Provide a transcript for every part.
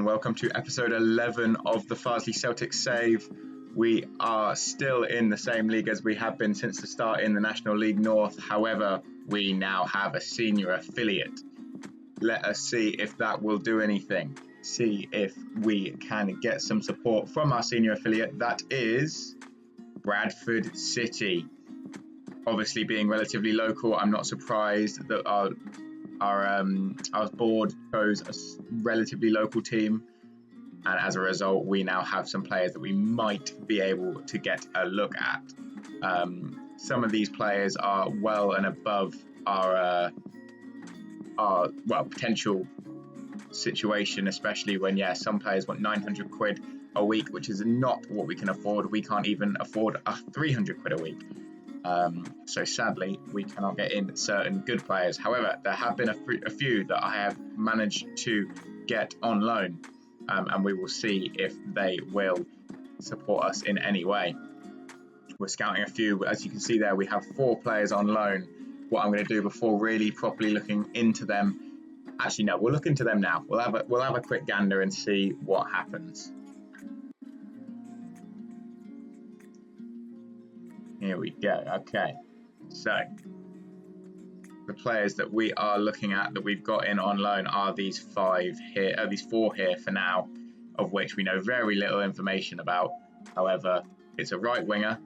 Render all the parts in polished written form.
everyone, welcome to episode 11 of the Farsley Celtic Save. We are still in the same league as we have been since the start in the National League North. However, we now have a senior affiliate. Let us see if that will do anything. See if we can get some support from our senior affiliate. That is Bradford City. Obviously, being relatively local, I'm not surprised that our board chose a relatively local team, and as a result we now have some players that we might be able to get a look at. Some of these players are well and above our potential situation, especially when some players want 900 quid a week, which is not what we can afford. We can't even afford 300 quid a week. So sadly, we cannot get in certain good players. However, there have been a few that I have managed to get on loan, and we will see if they will support us in any way. We're scouting a few. As you can see there, we have 4 players on loan. What I'm going to do before really properly looking into them, actually no, we'll look into them now. We'll have a quick gander and see what happens. Here we go. Okay, so the players that we are looking at that we've got in on loan are these 4 here for now, of which we know very little information about. However, it's a right winger,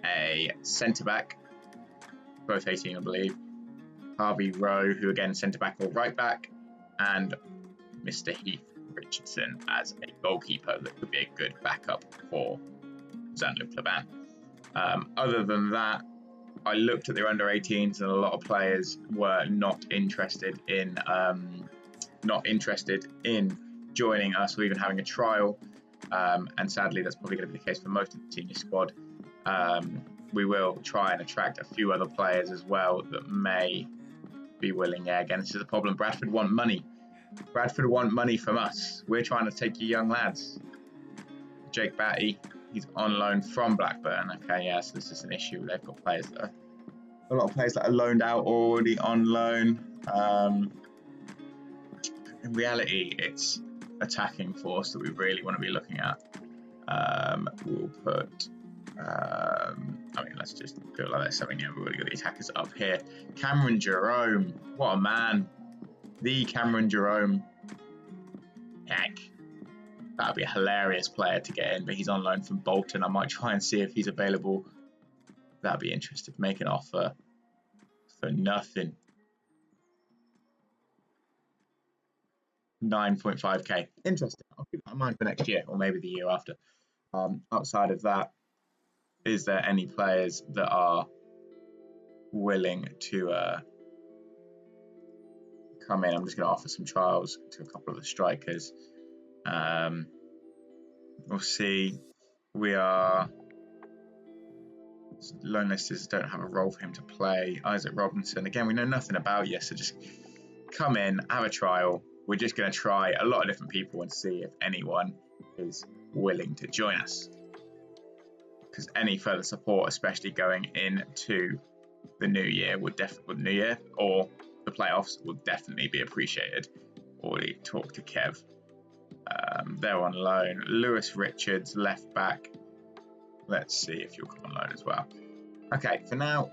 a centre back, both 18 I believe, Harvey Rowe, who again centre back or right back, and Mr. Heath Richardson as a goalkeeper that could be a good backup for Jean-Luc Laban. Other than that, I looked at their under-18s, and a lot of players were not interested in joining us or even having a trial. And sadly, that's probably going to be the case for most of the senior squad. We will try and attract a few other players as well that may be willing. Yeah, again, this is a problem. Bradford want money. Bradford want money from us. We're trying to take you young lads. Jake Batty. He's on loan from Blackburn. Okay, yeah, so this is an issue. They've got players that are, a lot of players that are loaned out already on loan. In reality, it's attacking force that we really want to be looking at. We'll put, let's just do it like this. We've already got the attackers up here. Cameron Jerome, what a man. The Cameron Jerome. Heck. That'd be a hilarious player to get in, but he's on loan from Bolton. I might try and see if he's available. That'd be interesting. Make an offer for nothing. 9.5k. Interesting. I'll keep that in mind for next year, or maybe the year after. Outside of that, is there any players that are willing to come in? I'm just going to offer some trials to a couple of the strikers. We'll see. We are loan listers don't have a role for him to play. Isaac Robinson, again, we know nothing about you, so just come in, have a trial. We're just going to try a lot of different people and see if anyone is willing to join us, because any further support, especially going into the new year, or the playoffs, will definitely be appreciated. Already talked to Kev. They're on loan. Lewis Richards, left back. Let's see if you'll come on loan as well. Okay, for now,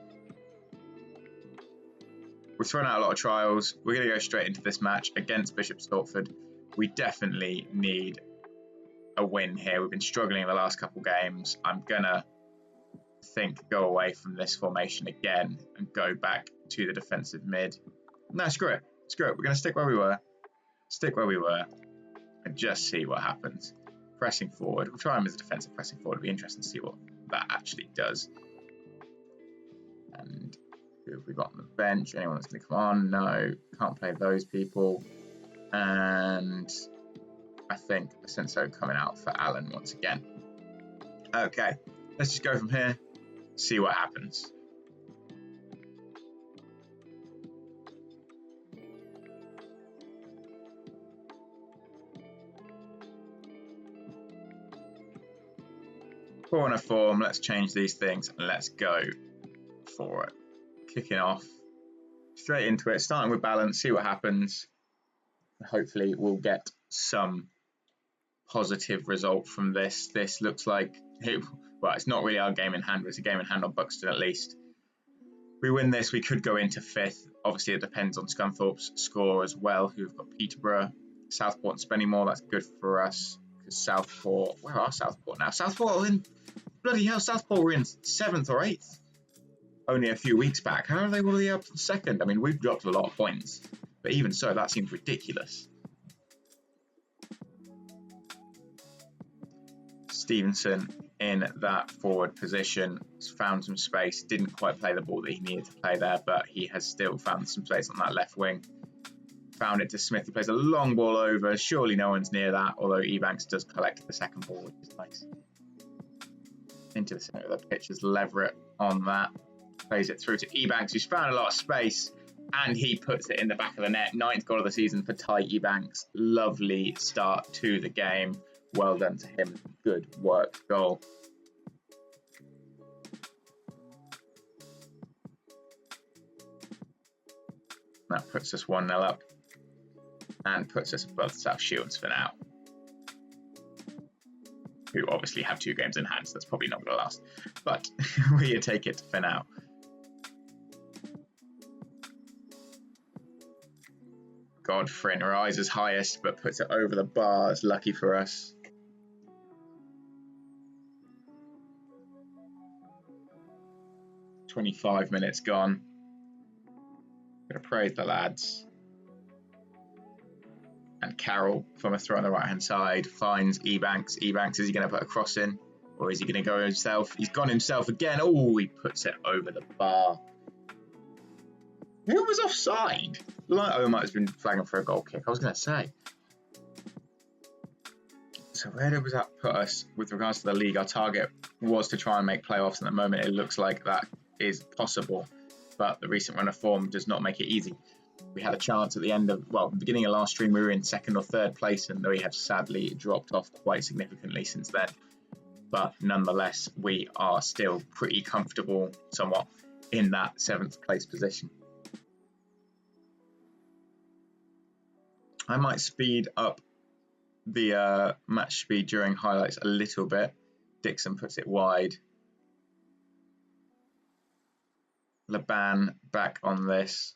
we're throwing out a lot of trials. We're going to go straight into this match against Bishop Stortford. We definitely need a win here. We've been struggling in the last couple games. I'm going to go away from this formation again and go back to the defensive mid. No, screw it. We're going to stick where we were. And just see what happens. Pressing forward. We'll try him as a defensive pressing forward. It'll be interesting to see what that actually does. And who have we got on the bench? Anyone that's going to come on? No. Can't play those people. And I think Ascenso coming out for Alan once again. Okay. Let's just go from here. See what happens. Corner form, let's change these things and let's go for it. Kicking off straight into it, starting with balance, see what happens. Hopefully we'll get some positive result from this. This looks like, well, it's not really our game in hand, but it's a game in hand on Buxton at least. We win this, we could go into 5th. Obviously, it depends on Scunthorpe's score as well, who've got Peterborough, Southport and Spennymoor. That's good for us, because Southport, where are Southport now? Southport are in, bloody hell, Southport were in 7th or 8th only a few weeks back. How are they already up to 2nd? I mean, we've dropped a lot of points, but even so, that seems ridiculous. Stevenson in that forward position has found some space, didn't quite play the ball that he needed to play there, but he has still found some space on that left wing. Found it to Smith, he plays a long ball over, surely no one's near that, although Ebanks does collect the second ball, which is nice. Into the centre of the pitch is Leverett on that, plays it through to Ebanks, who's found a lot of space, and he puts it in the back of the net. 9th goal of the season for Ty Ebanks. Lovely start to the game. Well done to him. Good work goal. That puts us 1-0 up and puts us above South Shields for now, who obviously have 2 games in hand, so that's probably not going to last. But we take it for now. Godfrin rises highest, but puts it over the bars. Lucky for us. "25 minutes gone. Gonna praise the lads. And Carroll from a throw on the right hand side finds Ebanks. Ebanks, is he gonna put a cross in? Or is he gonna go himself? He's gone himself again. Oh, he puts it over the bar. Who was offside? Like Omar has been flagging for a goal kick, I was gonna say. So where does that put us with regards to the league? Our target was to try and make playoffs. At the moment, it looks like that is possible, but the recent run of form does not make it easy. We had a chance at the end of, well, the beginning of last stream, we were in 2nd or 3rd place, and we have sadly dropped off quite significantly since then. But nonetheless, we are still pretty comfortable, somewhat, in that 7th place position. I might speed up the match speed during highlights a little bit. Dixon puts it wide. Laban back on this,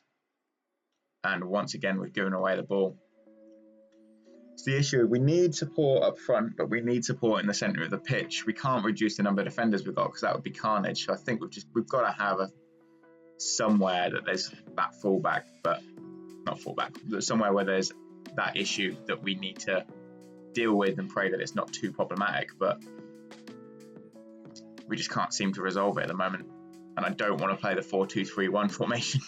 and once again we've given away the ball. It's the issue, we need support up front, but we need support in the centre of the pitch. We can't reduce the number of defenders we've got, because that would be carnage. So I think we've got to have somewhere that there's that fullback, but not fullback, somewhere where there's that issue that we need to deal with and pray that it's not too problematic, but we just can't seem to resolve it at the moment. And I don't want to play the 4-2-3-1 formation.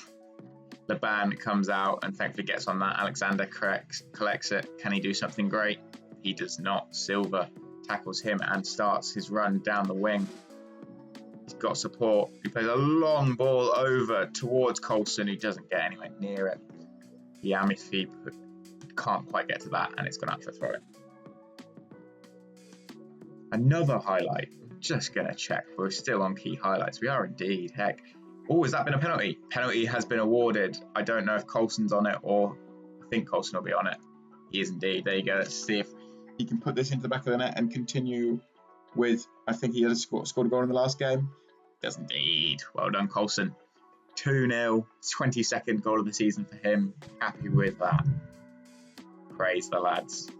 Laban comes out and thankfully gets on that. Alexander collects it. Can he do something great? He does not. Silva tackles him and starts his run down the wing. He's got support. He plays a long ball over towards Coulson, who doesn't get anywhere near it. Yamifi can't quite get to that, and it's gone out for a throw-in. Another highlight. Just going to check. We're still on key highlights. We are indeed. Heck. Oh, has that been a penalty? Penalty has been awarded. I don't know if Coulson's on it, or I think Coulson will be on it. He is indeed. There you go. Let's see if he can put this into the back of the net and continue with, I think he has scored a goal in the last game. Does indeed. Well done, Coulson. 2-0. 22nd goal of the season for him. Happy with that. Praise the lads.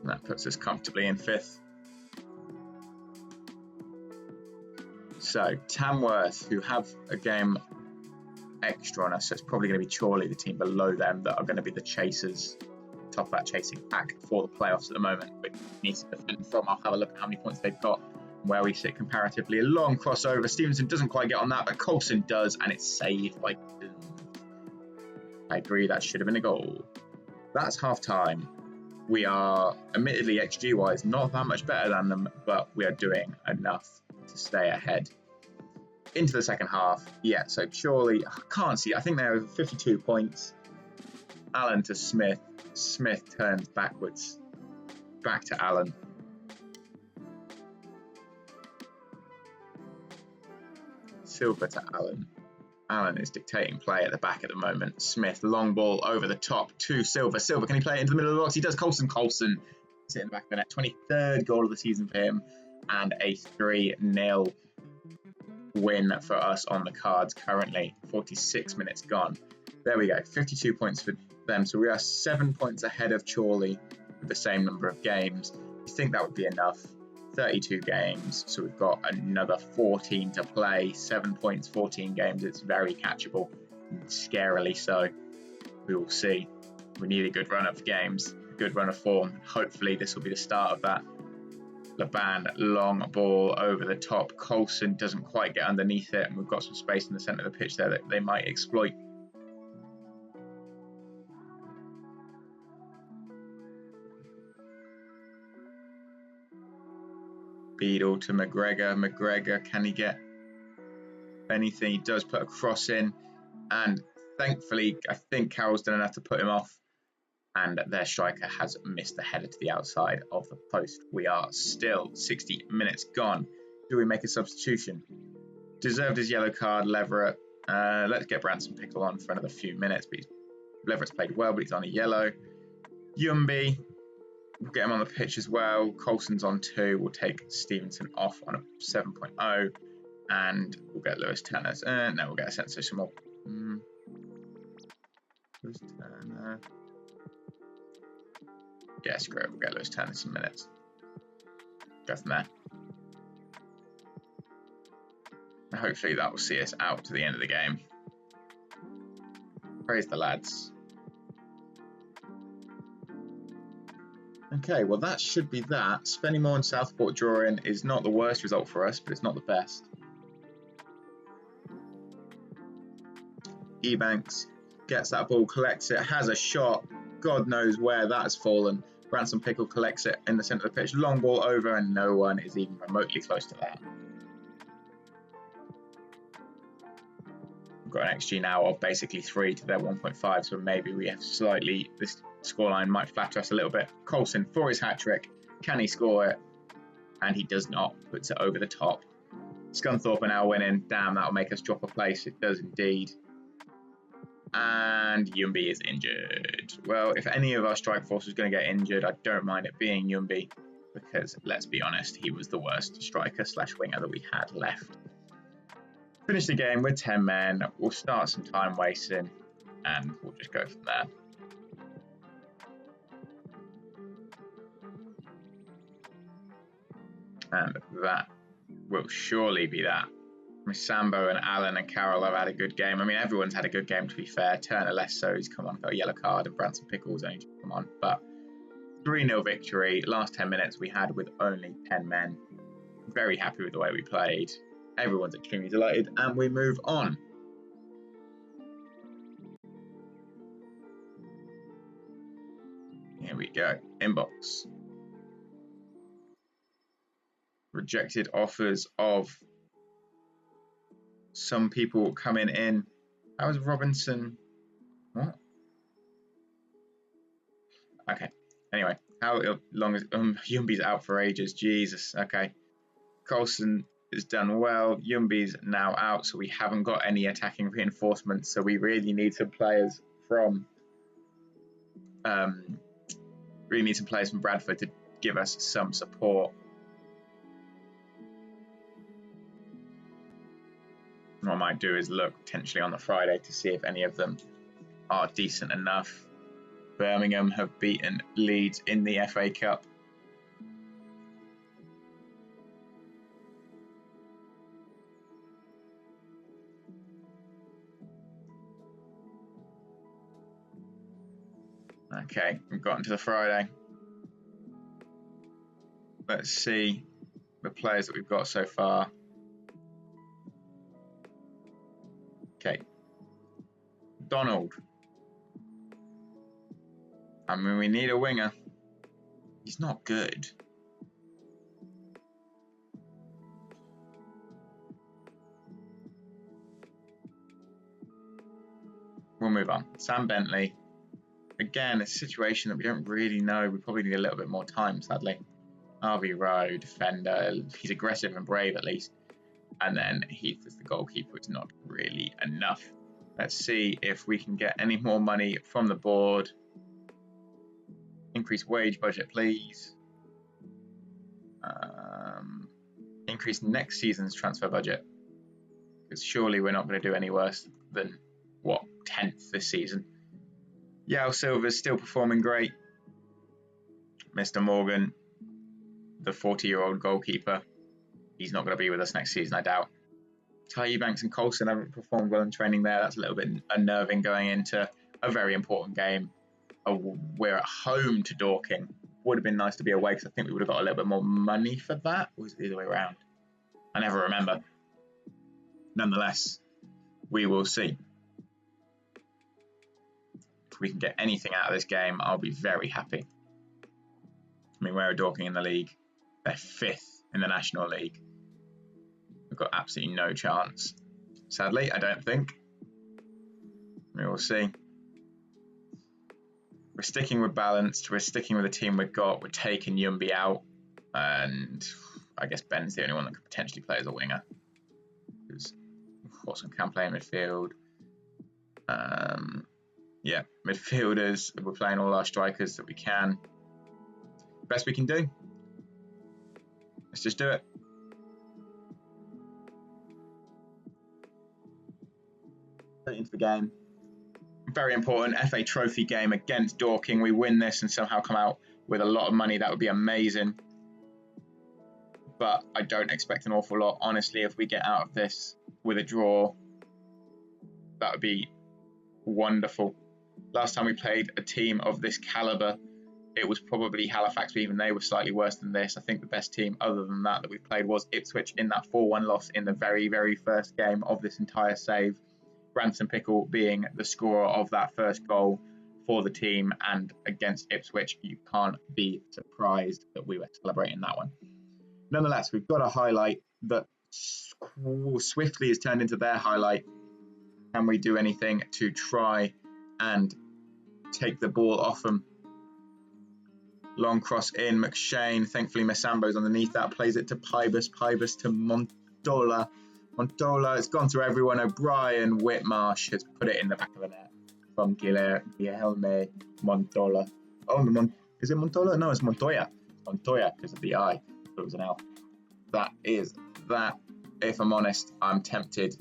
That puts us comfortably in 5th. So, Tamworth, who have a game extra on us, so it's probably going to be Chorley, the team below them, that are going to be the chasers, top of that chasing pack for the playoffs at the moment. We need to defend from. I'll have a look at how many points they've got, where we sit comparatively. A long crossover. Stevenson doesn't quite get on that, but Coulson does, and it's saved by... I agree, that should have been a goal. That's half-time. We are, admittedly, XG-wise, not that much better than them, but we are doing enough to stay ahead. Into the second half, yeah, so surely, I can't see, I think they're over 52 points. Allen to Smith. Smith turns backwards. Back to Allen. Silva to Allen. Allen is dictating play at the back at the moment. Smith, long ball over the top to Silva. Silva, can he play it into the middle of the box? He does. Coulson sitting in the back of the net. 23rd goal of the season for him, and a 3-0 win for us on the cards currently. 46 minutes gone. There we go. 52 points for them. So we are 7 points ahead of Chorley with the same number of games. You think that would be enough? 32 games, so we've got another 14 to play. 7 points, 14 games. It's very catchable, scarily so. We will see. We need a good run of games, a good run of form. Hopefully this will be the start of that. Laban, long ball over the top. Coulson doesn't quite get underneath it, and we've got some space in the centre of the pitch there that they might exploit. Beadle to McGregor. McGregor, can he get anything? He does put a cross in, and thankfully I think Carroll's done enough to put him off, and their striker has missed the header to the outside of the post. We are still 60 minutes gone. Do we make a substitution? Deserved his yellow card, Leverett. Let's get Branson Pickle on for another few minutes, but Leverett's played well, but he's on a yellow. Yumby, we'll get him on the pitch as well. Coulson's on 2. We'll take Stevenson off on a 7.0. And we'll get Lewis Tanner's. No, we'll get a sensational. Lewis Tanner. Yeah, screw it. We'll get Lewis Tanner some minutes. Go from there. Hopefully that will see us out to the end of the game. Praise the lads. Okay, well that should be that. Spennymoor and Southport drawing is not the worst result for us, but it's not the best. Ebanks gets that ball, collects it, has a shot. God knows where that has fallen. Branson Pickle collects it in the centre of the pitch. Long ball over, and no one is even remotely close to that. We've got an XG now of basically 3 to their 1.5, so maybe we have slightly... This scoreline might flatter us a little bit. Coulson for his hat-trick. Can he score it? And he does not. Puts it over the top. Scunthorpe are now winning. Damn, that'll make us drop a place. It does indeed. And Yumby is injured. Well, if any of our strike force was going to get injured, I don't mind it being Yumby, because let's be honest, he was the worst striker / winger that we had left. Finish the game with 10 men. We'll start some time wasting, and we'll just go from there. And that will surely be that. Sambo and Allen and Carroll have had a good game. I mean, everyone's had a good game, to be fair. Turner less so. He's come on, got a yellow card, and Branson Pickles only just come on. But 3-0 victory. Last 10 minutes we had with only 10 men. Very happy with the way we played. Everyone's extremely delighted, and we move on. Here we go. Inbox. Rejected offers of some people coming in. How is Robinson? What? Okay. Anyway, how long is Yumby's out for ages? Jesus. Okay. Coulson has done well. Yumby's now out, so we haven't got any attacking reinforcements. So we really need some players from Bradford to give us some support. What I might do is look potentially on the Friday to see if any of them are decent enough. Birmingham have beaten Leeds in the FA Cup. Okay, we've gotten to the Friday. Let's see the players that we've got so far. Okay. Donald. I mean, we need a winger. He's not good. We'll move on. Sam Bentley. Again, a situation that we don't really know. We probably need a little bit more time, sadly. RV Rowe, defender. He's aggressive and brave, at least. and then Heath as the goalkeeper is not really enough. Let's see if we can get any more money from the board. Increase wage budget, please. Increase next season's transfer budget, because surely we're not going to do any worse than, what, 10th this season. Yao Silva's still performing great. Mr. Morgan, the 40-year-old goalkeeper, he's not going to be with us next season, I doubt. Ty Eubanks and Coulson haven't performed well in training there. That's a little bit unnerving going into a very important game. We're at home to Dorking. Would have been nice to be away, because I think we would have got a little bit more money for that. Or was it the other way around? I never remember. Nonetheless, we will see. If we can get anything out of this game, I'll be very happy. I mean, where are Dorking in the league? They're 5th in the National League. We've got absolutely no chance. Sadly, I don't think. We will see. We're sticking with balanced. We're sticking with the team we've got. We're taking Yumbi out. And I guess Ben's the only one that could potentially play as a winger. Because Watson can play in midfield. Yeah, midfielders. We're playing all our strikers that we can. Best we can do. Let's just do it. Into the game. Very important FA Trophy game against Dorking. We win this and somehow come out with a lot of money. That would be amazing. But I don't expect an awful lot. Honestly, if we get out of this with a draw, that would be wonderful. Last time we played a team of this calibre, it was probably Halifax, but even they were slightly worse than this. I think the best team other than that we played was Ipswich in that 4-1 loss in the very, very first game of this entire save. Branson Pickle being the scorer of that first goal for the team, and against Ipswich, you can't be surprised that we were celebrating that one. Nonetheless, we've got a highlight that swiftly has turned into their highlight. Can we do anything to try and take the ball off them? Long cross in, McShane. Thankfully, Massambo's underneath that. Plays it to Pybus. Pybus to Montola. Montola, it's gone through everyone. O'Brien, Whitmarsh has put it in the back of the net from Guilherme Montola. Oh, is it Montola? No, it's Montoya. Montoya because of the I. It was an L. That is that. If I'm honest, I'm tempted.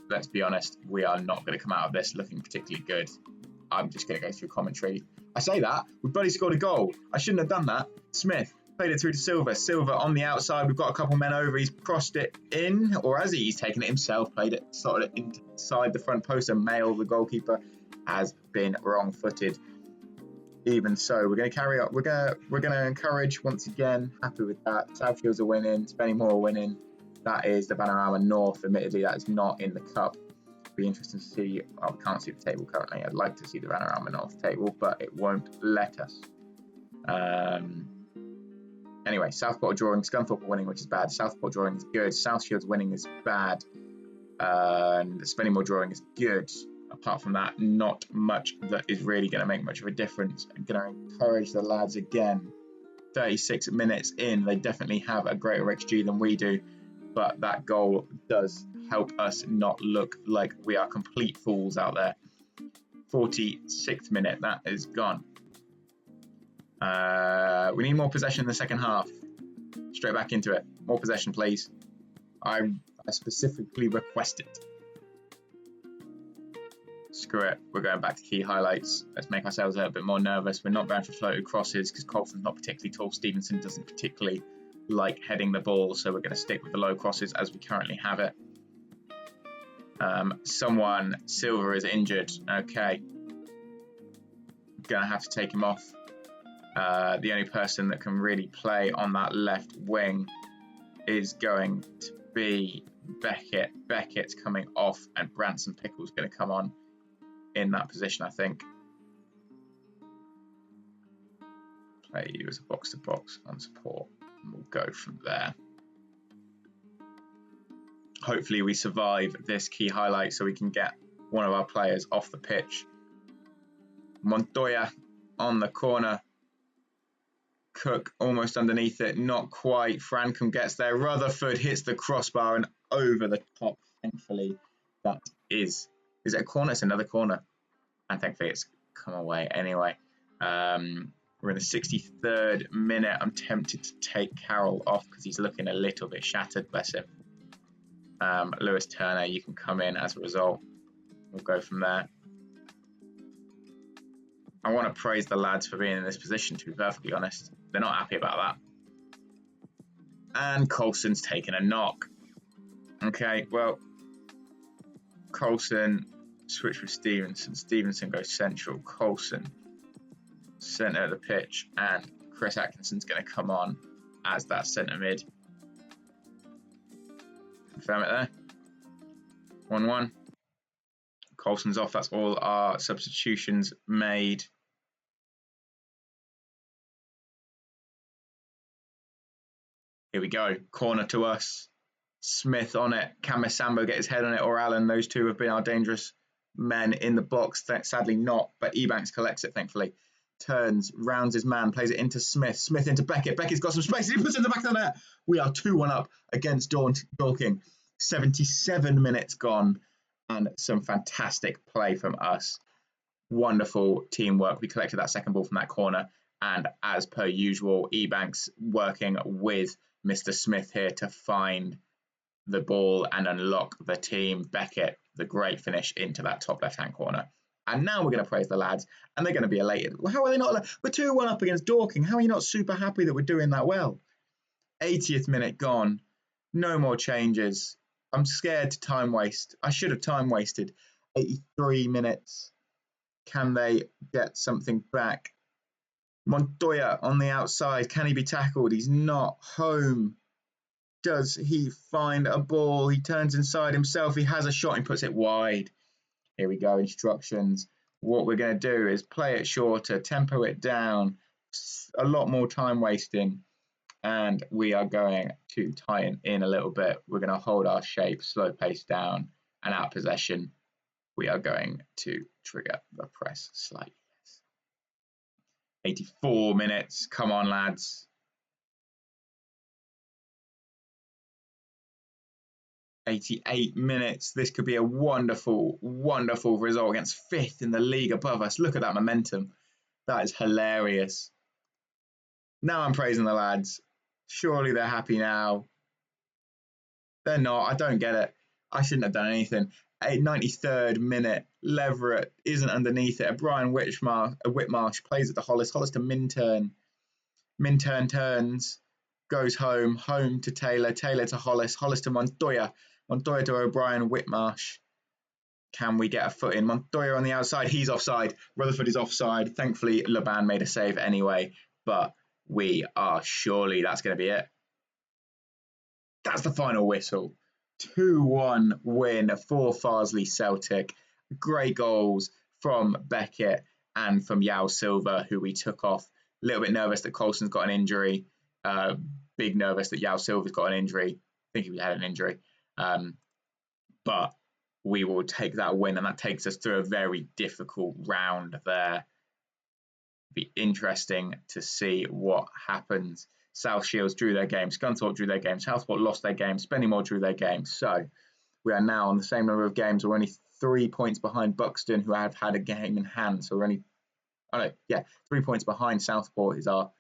Let's be honest, we are not going to come out of this looking particularly good. I'm just going to go through commentary. I say that, we've bloody scored a goal. I shouldn't have done that. Smith played it through to Silva. Silva on the outside. We've got a couple men over. He's crossed it in, or has he? He's taken it himself, played it, slotted it inside the front post, and Mail, the goalkeeper, has been wrong-footed. Even so, we're going to carry on. We're going to encourage once again. Happy with that. Southfields are winning. Spennymoor are winning. That is the Panorama North. Admittedly, that is not in the cup. Be interesting to see. Well, we can't see the table currently. I'd like to see the Panorama North table, but it won't let us. Anyway, Southport are drawing. Scunthorpe are winning, which is bad. Southport drawing is good. Southfields winning is bad. And Spennymoor drawing is good. Apart from that, not much that is really going to make much of a difference. I'm going to encourage the lads again. 36 minutes in, they definitely have a greater XG than we do, but that goal does help us not look like we are complete fools out there. 46th minute, that is gone. We need more possession in the second half. Straight back into it. More possession, please. I specifically request it. Screw it. We're going back to key highlights. Let's make ourselves a little bit more nervous. We're not going for floated crosses because Colson's not particularly tall. Stevenson doesn't particularly like heading the ball, so we're going to stick with the low crosses as we currently have it. Silva is injured. Okay. Going to have to take him off. The only person that can really play on that left wing is going to be Beckett. Beckett's coming off, and Branson Pickle's going to come on in that position, I think. Play you as a box-to-box on support, and we'll go from there. Hopefully we survive this key highlight so we can get one of our players off the pitch. Montoya on the corner. Cook almost underneath it, not quite. Francombe gets there. Rutherford hits the crossbar and over the top. Thankfully, that is it a corner? It's another corner. And thankfully it's come away anyway. We're in the 63rd minute. I'm tempted to take Carroll off because he's looking a little bit shattered, bless him. Lewis Turner, you can come in as a result. We'll go from there. I want to praise the lads for being in this position, to be perfectly honest. They're not happy about that. And Coulson's taken a knock. Okay, well, Coulson switch with Stevenson. Stevenson goes central. Coulson centre of the pitch, and Chris Atkinson's going to come on as that centre mid. Confirm it there. 1-1. Coulson's off. That's all our substitutions made. Here we go. Corner to us. Smith on it. Can Sambo get his head on it, or Allen? Those two have been our dangerous men in the box. Sadly not, but Ebanks collects it, thankfully. Turns, rounds his man, plays it into Smith. Smith into Beckett. Beckett's got some space. He puts it in the back of the net. We are 2-1 up against Dorking. 77 minutes gone, and some fantastic play from us. Wonderful teamwork. We collected that second ball from that corner, and as per usual, Ebanks working with Mr. Smith here to find the ball and unlock the team. Beckett, the great finish into that top left-hand corner. And now we're going to praise the lads, and they're going to be elated. Well, how are they not? We're 2-1 up against Dorking. How are you not super happy that we're doing that well? 80th minute gone. No more changes. I'm scared to time waste. I should have time wasted. 83 minutes. Can they get something back? Montoya on the outside. Can he be tackled? He's not. Home. Does he find a ball? He turns inside himself. He has a shot and puts it wide. Here we go. Instructions. What we're going to do is play it shorter, tempo it down, a lot more time wasting, and we are going to tighten in a little bit. We're going to hold our shape, slow pace down, and out of possession, we are going to trigger the press slightly. 84 minutes. Come on, lads. 88 minutes. This could be a wonderful, wonderful result against fifth in the league above us. Look at that momentum. That is hilarious. Now I'm praising the lads. Surely they're happy now. They're not. I don't get it. I shouldn't have done anything. 93rd minute. Leverett isn't underneath it. Brian Whitmarsh plays it to Hollis. Hollis to Minturn. Minturn turns. Goes home. Home to Taylor. Taylor to Hollis. Hollis to Montoya. Montoya to O'Brien. Whitmarsh. Can we get a foot in? Montoya on the outside. He's offside. Rutherford is offside. Thankfully, Laban made a save anyway. But we are surely that's going to be it. That's the final whistle. 2-1 win for Farsley Celtic. Great goals from Beckett and from Yao Silva, who we took off. A little bit nervous that Coulson's got an injury. Big nervous that Yao Silva's got an injury. I think he had an injury. But we will take that win, and that takes us through a very difficult round there. Be interesting to see what happens. South Shields drew their game. Scunthorpe drew their game. Southport lost their game. Spennymoor drew their game. So we are now on the same number of games. We're only 3 points behind Buxton, who have had a game in hand. So we're only, 3 points behind Southport is our,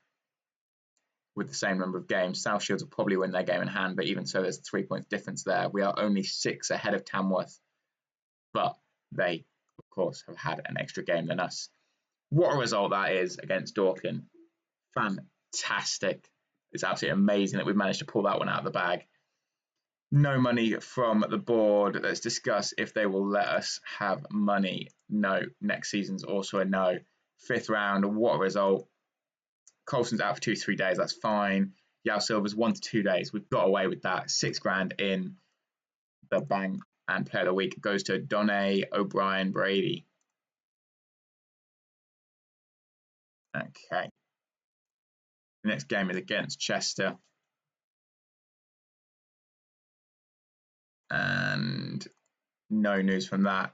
with the same number of games. South Shields will probably win their game in hand, but even so, there's a 3 point difference there. We are only 6 ahead of Tamworth, but they, of course, have had an extra game than us. What a result that is against Dorking. Fantastic. It's absolutely amazing that we've managed to pull that one out of the bag. No money from the board. Let's discuss if they will let us have money. No. Next season's also a no. 5th round. What a result. Coulson's out for 2-3 days. That's fine. Yao Silva's 1 to 2 days. We've got away with that. $6,000 in the bank. And player of the week goes to Donné O'Brien Brady. Okay. The next game is against Chester. And no news from that.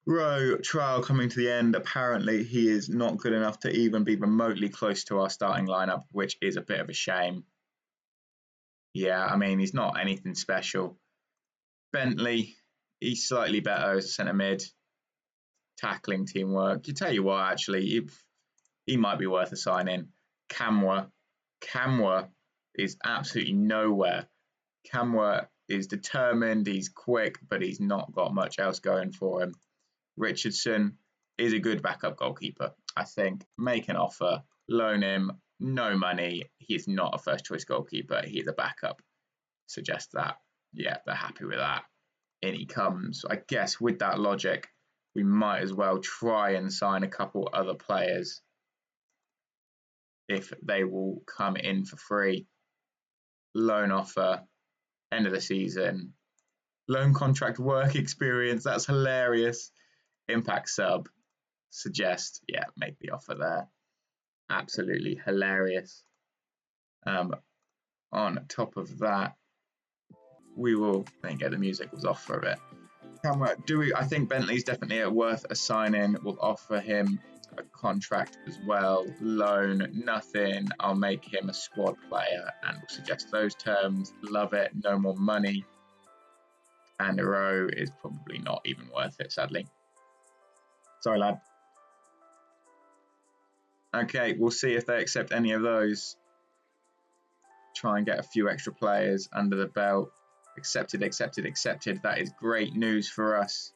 Rowe trial coming to the end. Apparently, he is not good enough to even be remotely close to our starting lineup, which is a bit of a shame. Yeah, I mean, he's not anything special. Bentley, he's slightly better as a centre mid. Tackling, teamwork. You tell you what, actually, he might be worth a sign in. Camwa is absolutely nowhere. Camwa is determined, he's quick, but he's not got much else going for him. Richardson is a good backup goalkeeper. I think make an offer, loan him, no money. He's not a first choice goalkeeper. He's a backup. Suggest that. Yeah, they're happy with that. In he comes. I guess with that logic, we might as well try and sign a couple other players if they will come in for free. Loan offer, end of the season. Loan contract work experience. That's hilarious. Impact sub. Suggest, yeah, make the offer there. Absolutely hilarious. On top of that, we will then get the music was off for a bit. I think Bentley's definitely worth a sign-in. We'll offer him a contract as well. Loan, nothing. I'll make him a squad player and we'll suggest those terms. Love it. No more money. And a row is probably not even worth it, sadly. Sorry, lad. Okay, we'll see if they accept any of those. Try and get a few extra players under the belt. Accepted. That is great news for us.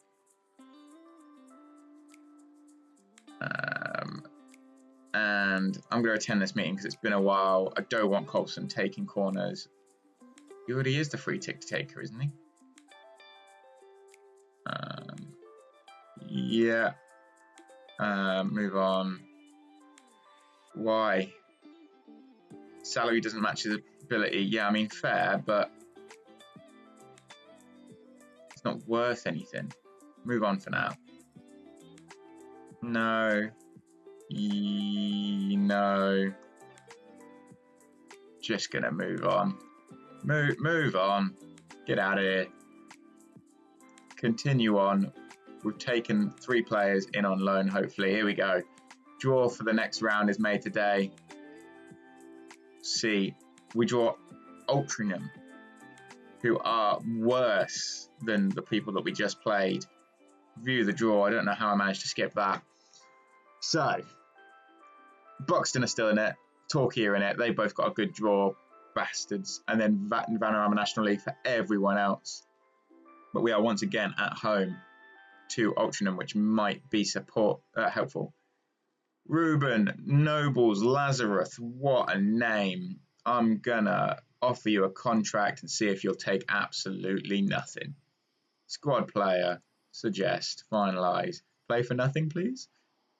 And I'm going to attend this meeting because it's been a while. I don't want Colson taking corners. He already is the free tick taker, isn't he? Yeah. Move on. Why? Salary doesn't match his ability. Yeah, I mean, fair, but it's not worth anything. Move on for now. No. No. Just gonna move on. Move on. Get out of here. Continue on. We've taken 3 players in on loan, hopefully. Here we go. Draw for the next round is made today. See, we draw Altrincham, who are worse than the people that we just played. View the draw. I don't know how I managed to skip that. So, Buxton are still in it. Torquay are in it. They both got a good draw, bastards. And then Vanarama National League for everyone else. But we are once again at home to Altrincham, which might be helpful. Ruben, Nobles, Lazarus, what a name. I'm gonna offer you a contract and see if you'll take absolutely nothing. Squad player, suggest, finalise. Play for nothing, please?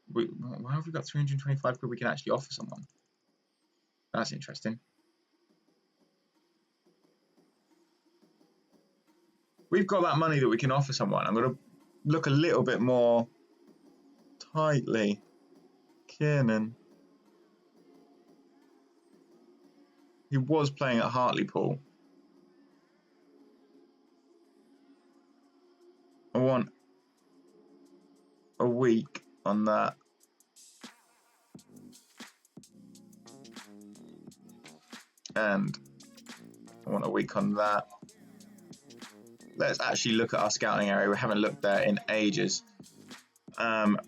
Why have we got 325 quid we can actually offer someone? That's interesting. We've got that money that we can offer someone. I'm going to look a little bit more tightly. Kiernan. He was playing at Hartlepool. I want a week on that. And I want a week on that. Let's actually look at our scouting area. We haven't looked there in ages.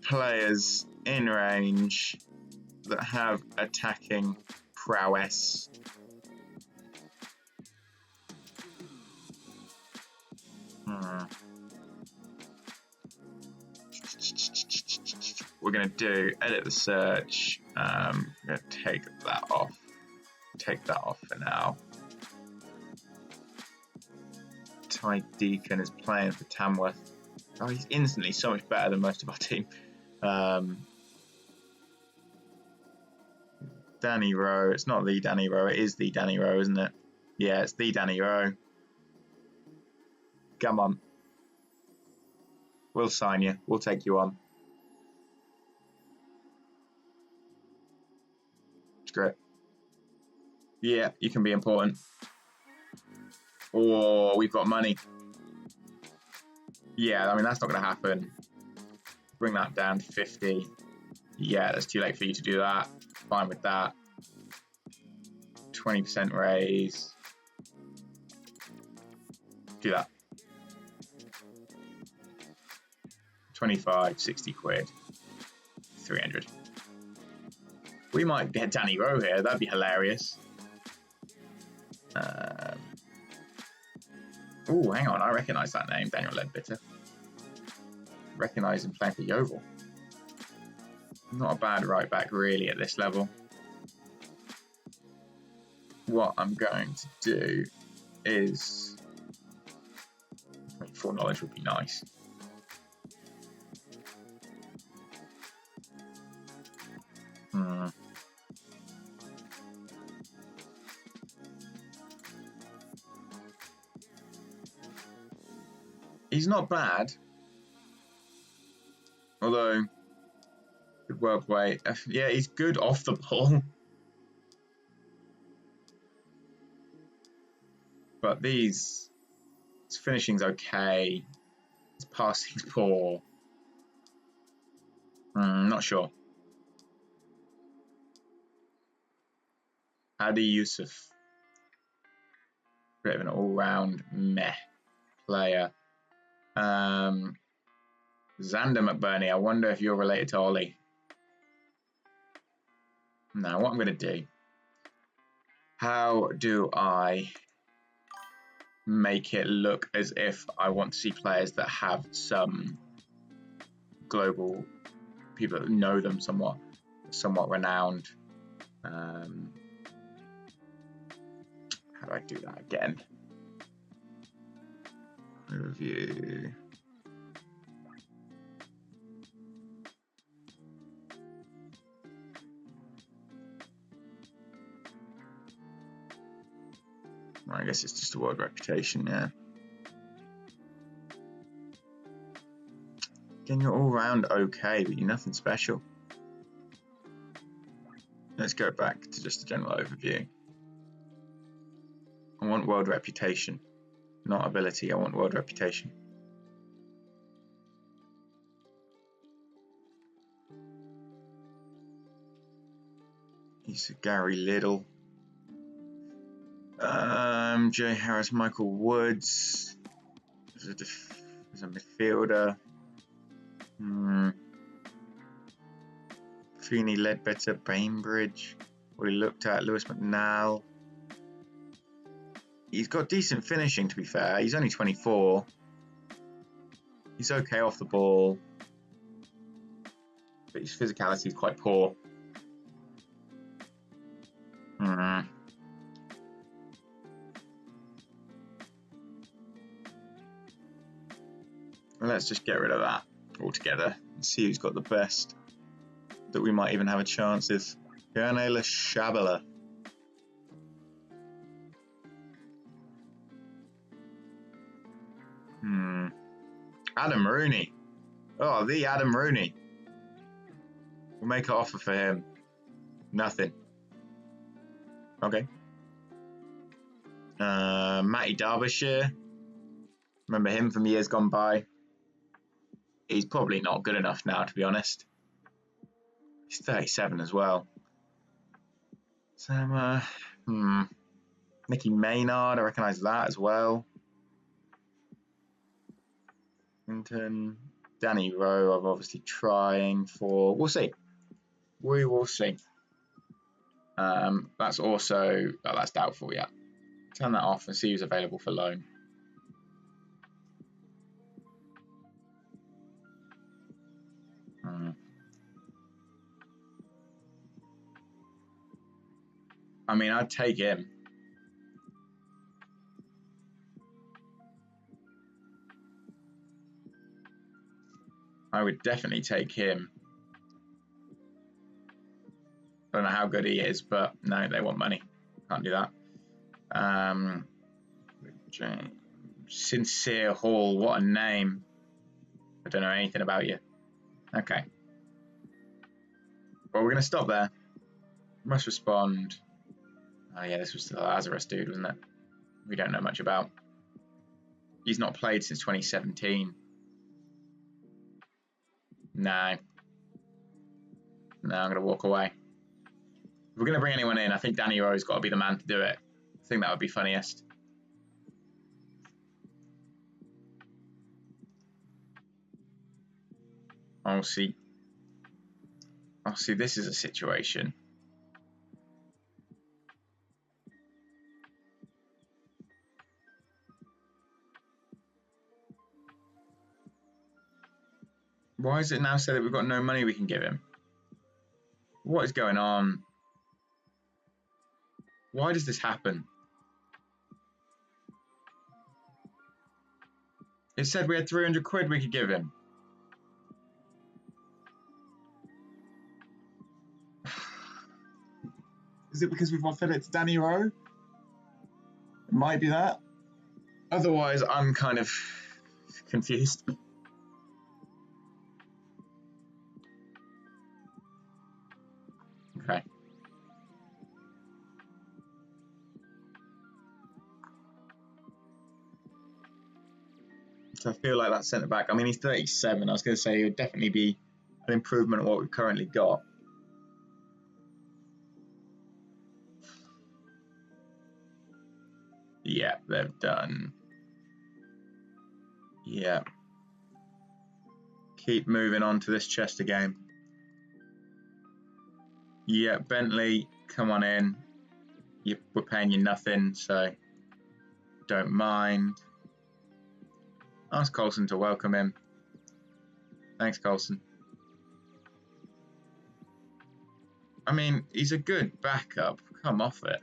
Players in range that have attacking prowess. We're going to do edit the search. I'm going to take that off. Take that off for now. Ty Deacon is playing for Tamworth. Oh, he's instantly so much better than most of our team. Danny Rowe. It's not the Danny Rowe. It is the Danny Rowe, isn't it? Yeah, it's the Danny Rowe. Come on. We'll sign you. We'll take you on. It's great. Yeah, you can be important. Oh, we've got money. Yeah, I mean, that's not going to happen. Bring that down to 50. Yeah, that's too late for you to do that. Fine with that. 20% raise. Do that. 25, 60 quid. 300. We might get Danny Rowe here. That'd be hilarious. Oh, hang on. I recognise that name, Daniel Ledbitter. Recognise him playing for Yeovil. Not a bad right back, really, at this level. What I'm going to do is... full knowledge would be nice. He's not bad. Although, good work rate. Yeah, he's good off the ball. But his finishing's okay. His passing's poor. Not sure. Hadi Yusuf. Bit of an all-round meh player. Xander McBurney, I wonder if you're related to Ollie. Now, what I'm going to do, how do I make it look as if I want to see players that have some global people that know them somewhat renowned? How do I do that again? Review. Well, I guess it's just a world reputation, yeah. Again, you're all round okay, but you're nothing special. Let's go back to just a general overview. I want world reputation. Not ability, I want world reputation. He's Gary Liddell. Jay Harris, Michael Woods. There's a midfielder. Feeney, Ledbetter, Bainbridge. Already looked at Lewis McNall. He's got decent finishing, to be fair. He's only 24. He's okay off the ball. But his physicality is quite poor. Well, let's just get rid of that altogether and see who's got the best that we might even have a chance with. Gernela Shabala. Adam Rooney. Oh, the Adam Rooney. We'll make an offer for him. Nothing. Okay. Matty Derbyshire. Remember him from years gone by. He's probably not good enough now, to be honest. He's 37 as well. So, Nicky Maynard, I recognise that as well. Danny Rowe, I'm obviously trying for. We'll see. We will see. That's also that's doubtful. Yeah, turn that off and see who's available for loan. I mean, I'd take him. I would definitely take him. I don't know how good he is, but no, they want money. Can't do that. Sincere Hall, what a name. I don't know anything about you. Okay. Well, we're going to stop there. Must respond. Oh, yeah, this was the Lazarus dude, wasn't it? We don't know much about. He's not played since 2017. No. No, I'm going to walk away. If we're going to bring anyone in, I think Danny Rowe's got to be the man to do it. I think that would be funniest. Oh, see, this is a situation. Why is it now say that we've got no money we can give him? What is going on? Why does this happen? It said we had 300 quid we could give him. Is it because we've offered it to Danny Rowe? It might be that. Otherwise, I'm kind of confused. Okay. So I feel like that centre back. I mean, he's 37. I was going to say it would definitely be an improvement on what we've currently got. Yeah, they've done. Yeah. Keep moving on to this Chester game. Yeah, Bentley, come on in. We're paying you nothing, so don't mind. Ask Coulson to welcome him. Thanks, Coulson. I mean, he's a good backup. Come off it.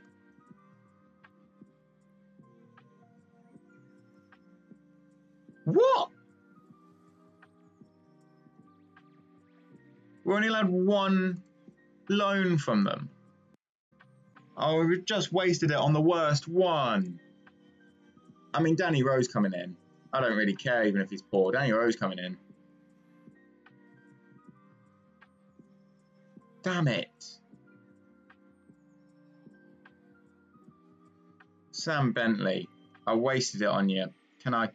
What? We only allowed one loan from them. Oh, we've just wasted it on the worst one. I mean, Danny Rowe's coming in. I don't really care even if he's poor. Danny Rowe's coming in. Damn it. Sam Bentley, I wasted it on you. Can I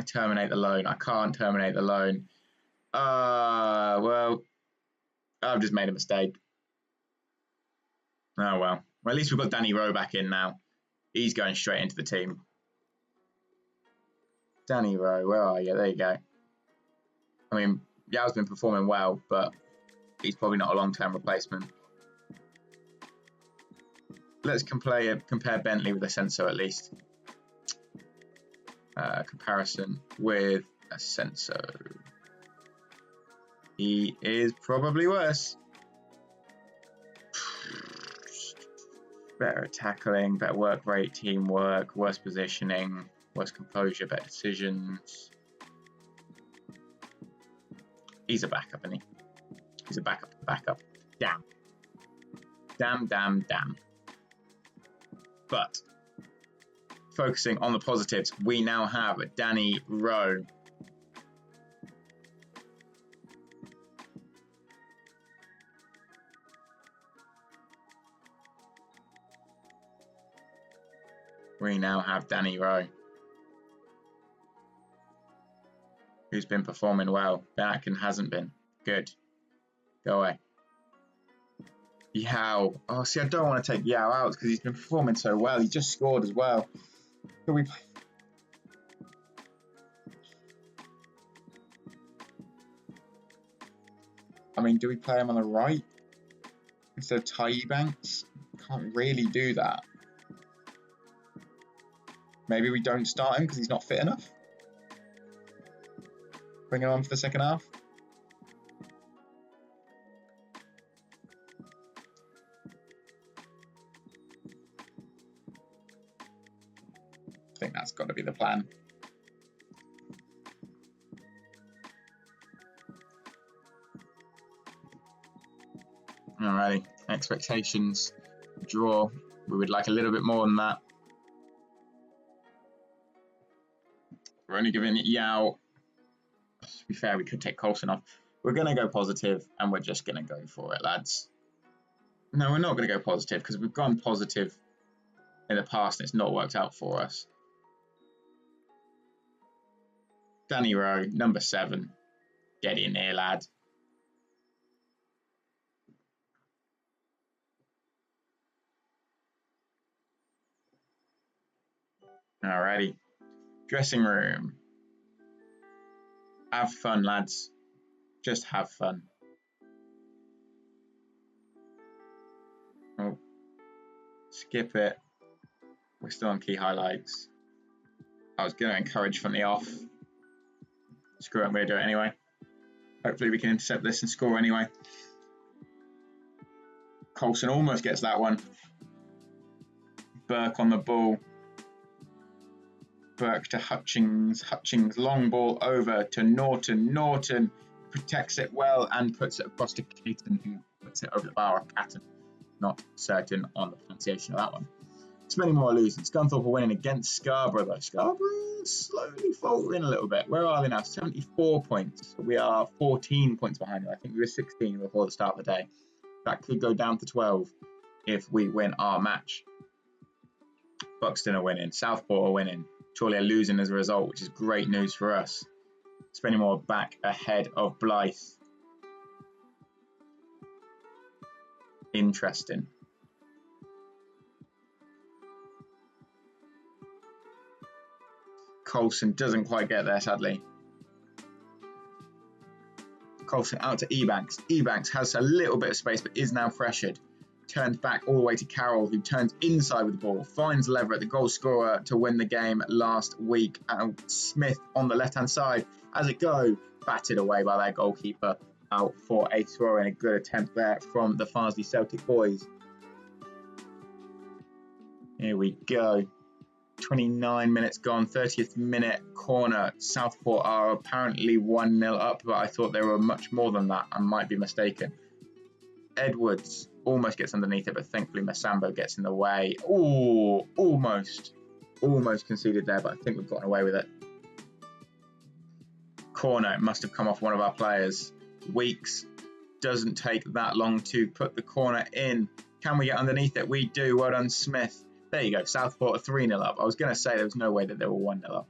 terminate the loan? I can't terminate the loan. Well, I've just made a mistake. Oh, well. Well, at least we've got Danny Rowe back in now. He's going straight into the team. Danny Rowe, where are you? There you go. I mean, Yao's been performing well, but he's probably not a long-term replacement. Let's compare Bentley with Ascenso at least. Comparison with Ascenso. He is probably worse. Better tackling, better work rate, teamwork, worse positioning, worse composure, better decisions. He's a backup, isn't he? He's a backup. Damn. But focusing on the positives, we now have Danny Rowe. We now have Danny Rowe, who's been performing well. Ben Atkin hasn't been. Good. Go away. Yao. Oh, see, I don't want to take Yao out because he's been performing so well. He just scored as well. Could we play? I mean, do we play him on the right instead of Ty Banks? Can't really do that. Maybe we don't start him because he's not fit enough. Bring him on for the second half. I think that's got to be the plan. Alrighty, expectations, draw. We would like a little bit more than that. We're only giving it Yao. To be fair, we could take Coulson off. We're going to go positive, and we're just going to go for it, lads. No, we're not going to go positive, because we've gone positive in the past, and it's not worked out for us. Danny Rowe, number 7. Get in here, lad. Alrighty. Dressing room. Have fun, lads. Just have fun. Oh, skip it. We're still on key highlights. I was going to encourage from the off. Screw it, I'm going to do it anyway. Hopefully we can intercept this and score anyway. Coulson almost gets that one. Burke on the ball. Burke to Hutchings. Hutchings, long ball over to Norton. Norton protects it well and puts it across to Caton, who puts it over the bar. Caton, not certain on the pronunciation of that one. Spennymoor losing. Scunthorpe are winning against Scarborough, though. Scarborough slowly faltering a little bit. Where are they now? 74 points. We are 14 points behind them. I think we were 16 before the start of the day. That could go down to 12 if we win our match. Buxton are winning. Southport are winning. Chorley are losing as a result, which is great news for us. Spennymoor back ahead of Blythe. Interesting. Coulson doesn't quite get there, sadly. Coulson out to Ebanks. Ebanks has a little bit of space, but is now pressured. Turns back all the way to Carroll, who turns inside with the ball. Finds Leverett, the goal scorer, to win the game last week. Smith on the left-hand side. As it go, batted away by their goalkeeper. Out for a throw and a good attempt there from the Farsley Celtic boys. Here we go. 29 minutes gone, 30th minute corner. Southport are apparently 1-0 up, but I thought they were much more than that. I might be mistaken. Edwards almost gets underneath it, but thankfully Massambo gets in the way. Oh, almost conceded there, but I think we've gotten away with it. Corner, it must have come off one of our players. Weeks doesn't take that long to put the corner in. Can we get underneath it? We do. Well done, Smith. There you go. Southport are 3-0 up. I was going to say there was no way that they were 1-0 up.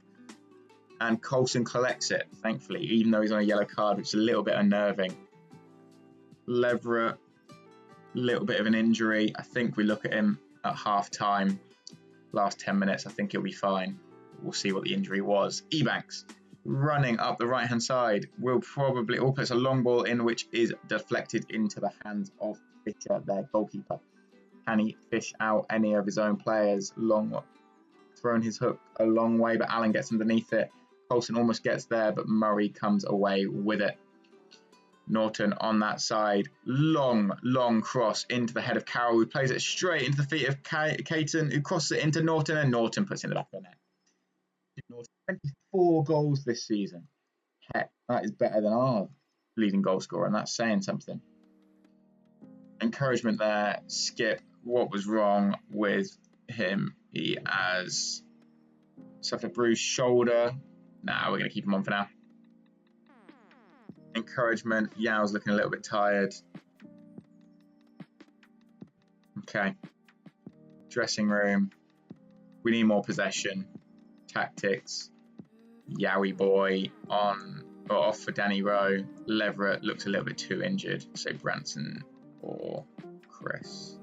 And Coulson collects it, thankfully, even though he's on a yellow card, which is a little bit unnerving. Leverett, little bit of an injury. I think we look at him at half-time. Last 10 minutes, I think he'll be fine. We'll see what the injury was. Ebanks running up the right-hand side will probably all puts a long ball in, which is deflected into the hands of Fisher, their goalkeeper. Can he fish out any of his own players? Long, thrown his hook a long way, but Allen gets underneath it. Coulson almost gets there, but Murray comes away with it. Norton on that side. Long cross into the head of Carroll, who plays it straight into the feet of Caton, who crosses it into Norton, and Norton puts it in the back of the net. Norton, 24 goals this season. Heck, that is better than our leading goal scorer, and that's saying something. Encouragement there. Skip. What was wrong with him? He has suffered a bruised shoulder. Nah, we're going to keep him on for now. Encouragement. Yao's looking a little bit tired. Okay. Dressing room. We need more possession. Tactics. Yowie boy on or off for Danny Rowe. Leverett looks a little bit too injured. So Branson or Chris.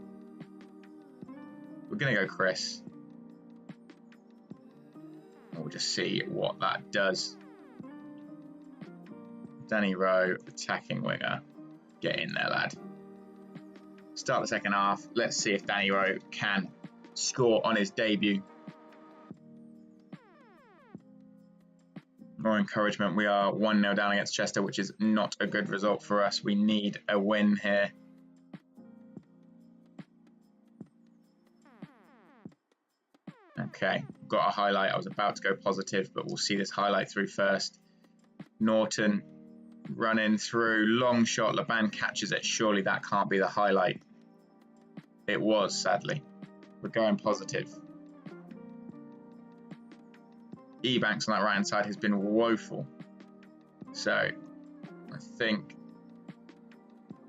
We're going to go Chris. We'll just see what that does. Danny Rowe, attacking winger. Get in there, lad. Start the second half. Let's see if Danny Rowe can score on his debut. More encouragement. We are 1-0 down against Chester, which is not a good result for us. We need a win here. Okay, got a highlight. I was about to go positive, but we'll see this highlight through first. Norton running through, long shot. Laban catches it. Surely that can't be the highlight. It was, sadly. We're going positive. Ebanks on that right hand side has been woeful. So I think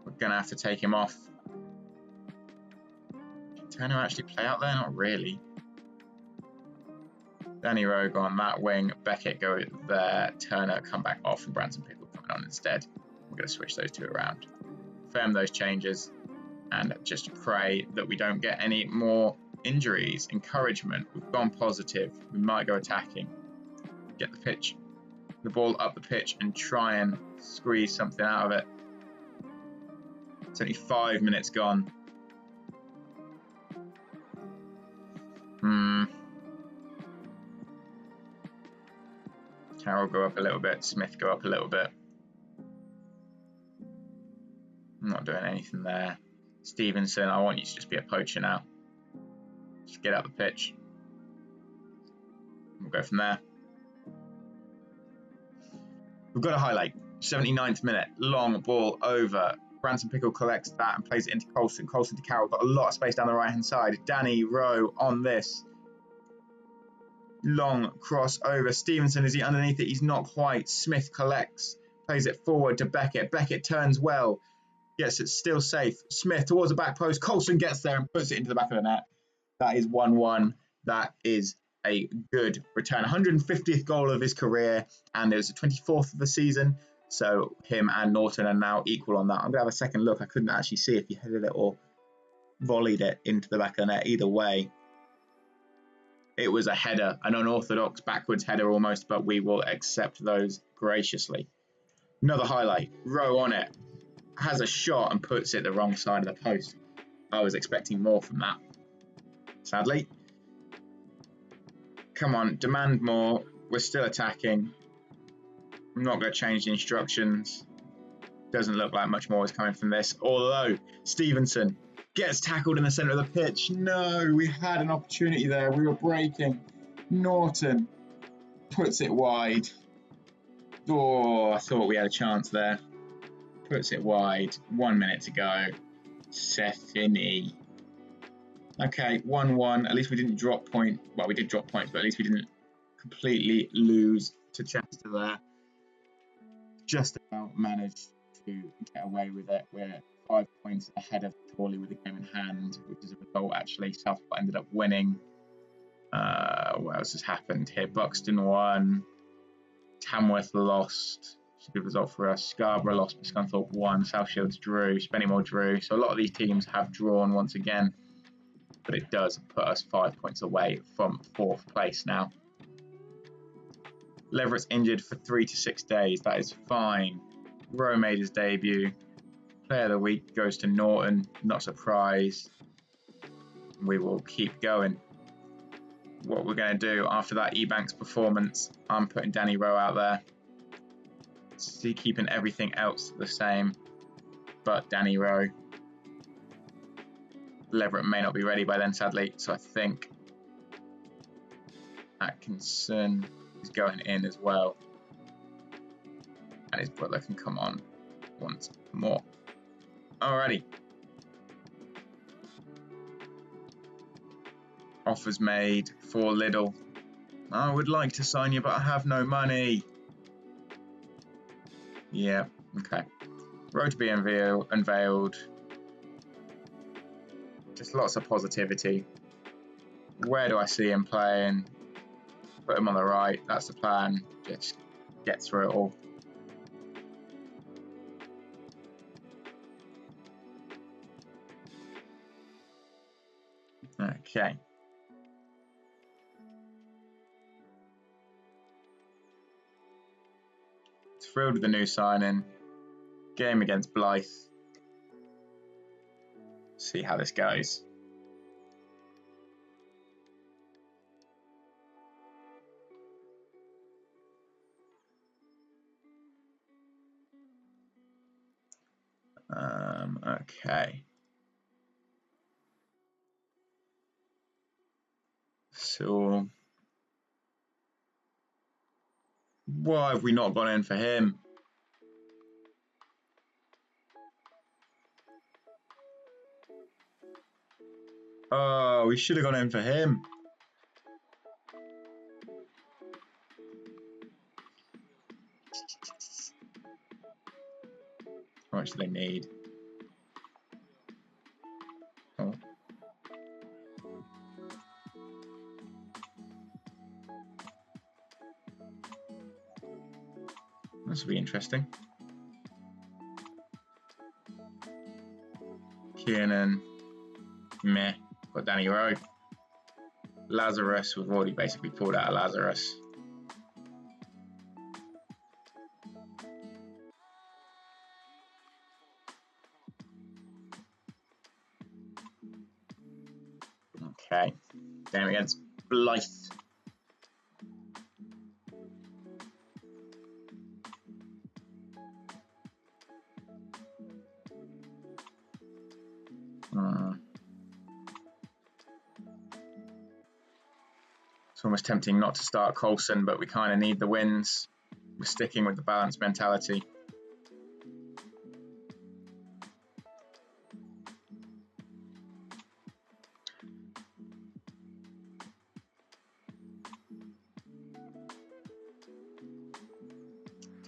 we're going to have to take him off. Can Turner actually play out there? Not really. Danny Rowe go on that wing. Beckett go there. Turner come back off, and Branson Pickle coming on instead. We're going to switch those two around. Firm those changes and just pray that we don't get any more Injuries, encouragement. We've gone positive. We might go attacking. Get the ball up the pitch and try and squeeze something out of it. It's only 5 minutes gone. Carroll go up a little bit. Smith go up a little bit. I'm not doing anything there. Stevenson, I want you to just be a poacher now. Just get out the pitch. We'll go from there. We've got a highlight. 79th minute. Long ball over. Branson Pickle collects that and plays it into Coulson. Coulson to Carroll. Got a lot of space down the right-hand side. Danny Rowe on this. Long cross over. Stevenson, is he underneath it? He's not quite. Smith collects. Plays it forward to Beckett. Beckett turns well. Gets it still safe. Smith towards the back post. Coulson gets there and puts it into the back of the net. That is 1-1. That is a good return. 150th goal of his career, and it was the 24th of the season. So him and Norton are now equal on that. I'm going to have a second look. I couldn't actually see if he headed it or volleyed it into the back of the net. Either way, it was a header, an unorthodox backwards header almost, but we will accept those graciously. Another highlight. Rowe on it. Has a shot and puts it the wrong side of the post. I was expecting more from that, sadly. Come on, demand more. We're still attacking. I'm not going to change the instructions. Doesn't look like much more is coming from this. Although, Stevenson gets tackled in the centre of the pitch. No, we had an opportunity there. We were breaking. Norton puts it wide. Oh, I thought we had a chance there. Puts it wide. 1 minute to go. Sethini. Okay, 1-1. At least we didn't drop point. Well, we did drop points, but at least we didn't completely lose to Chester there. Just about managed to get away with it. We're 5 points ahead of Chorley with the game in hand, which is a result actually. Southport ended up winning. What else has happened here? Buxton won. Tamworth lost. It's a good result for us. Scarborough lost, but Scunthorpe won. South Shields drew. Spennymoor drew. So a lot of these teams have drawn once again. But it does put us 5 points away from 4th place now. Leverett's injured for 3 to 6 days. That is fine. Rowe made his debut. Player of the week goes to Norton. Not surprised. We will keep going. What we're going to do after that Ebanks performance, I'm putting Danny Rowe out there. See, keeping everything else the same, but Danny Rowe. Leverett may not be ready by then, sadly, so I think Atkinson is going in as well. And his brother can come on once more. Alrighty. Offers made for Liddell. I would like to sign you, but I have no money. Yeah, okay. Road to be unveiled. Just lots of positivity. Where do I see him playing? Put him on the right. That's the plan. Just get through it all. Okay. Thrilled with the new signing. Game against Blythe. See how this goes. Okay. So, why have we not gone in for him? Oh, we should have gone in for him. How much do they need? Oh. This will be interesting. Kiernan. Meh. Got Danny Rowe. Lazarus, we've already basically pulled out of Lazarus. Okay, game against Blythe. It's almost tempting not to start Coulson, but we kind of need the wins. We're sticking with the balanced mentality.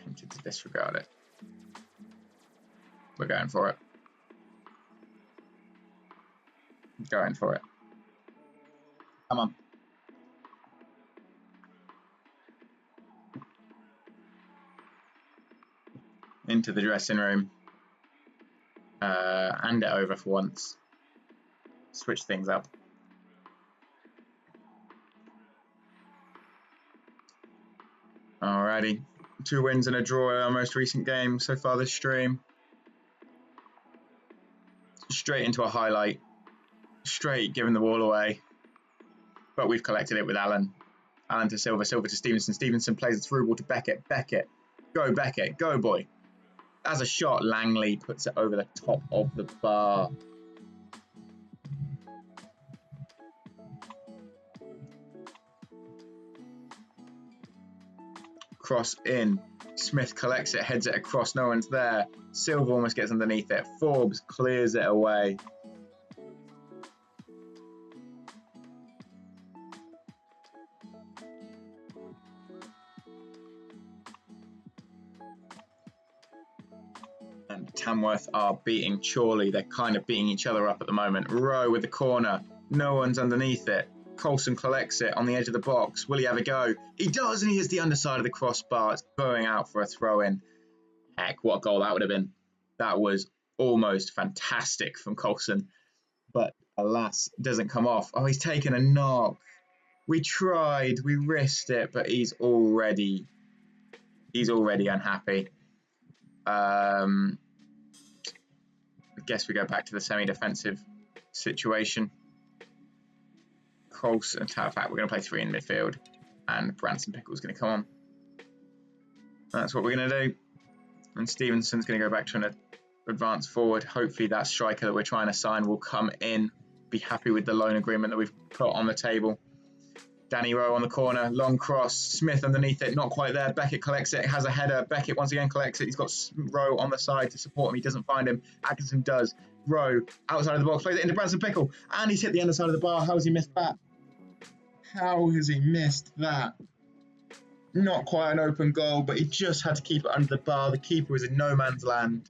Tempted to disregard it. We're going for it. Going for it. Come on. Into the dressing room. Hand it over for once. Switch things up. Alrighty. 2 wins and a draw in our most recent game so far this stream. Straight into a highlight. Straight giving the ball away. But we've collected it with Allen. Allen to Silva, Silva to Stevenson. Stevenson plays a through ball to Beckett. Beckett. Go Beckett. Go boy. As a shot, Langley puts it over the top of the bar. Cross in. Smith collects it, heads it across. No one's there. Silva almost gets underneath it. Forbes clears it away. And Tamworth are beating Chorley. They're kind of beating each other up at the moment. Rowe with the corner. No one's underneath it. Coulson collects it on the edge of the box. Will he have a go? He does, and he hits the underside of the crossbar. It's going out for a throw-in. Heck, what a goal that would have been. That was almost fantastic from Coulson. But alas, it doesn't come off. Oh, he's taken a knock. We tried, we risked it, but he's already unhappy. I guess we go back to the semi-defensive situation. Coulson, in fact, we're going to play 3 in midfield, and Branson Pickle's going to come on. That's what we're going to do. And Stevenson's going to go back to an advance forward. Hopefully that striker that we're trying to sign will come in, be happy with the loan agreement that we've put on the table. Danny Rowe on the corner, long cross, Smith underneath it, not quite there. Beckett collects it, has a header. Beckett once again collects it. He's got Rowe on the side to support him. He doesn't find him. Atkinson does. Rowe outside of the box, plays it into Branson Pickle, and he's hit the underside of the bar. How has he missed that? How has he missed that? Not quite an open goal, but he just had to keep it under the bar. The keeper was in no man's land.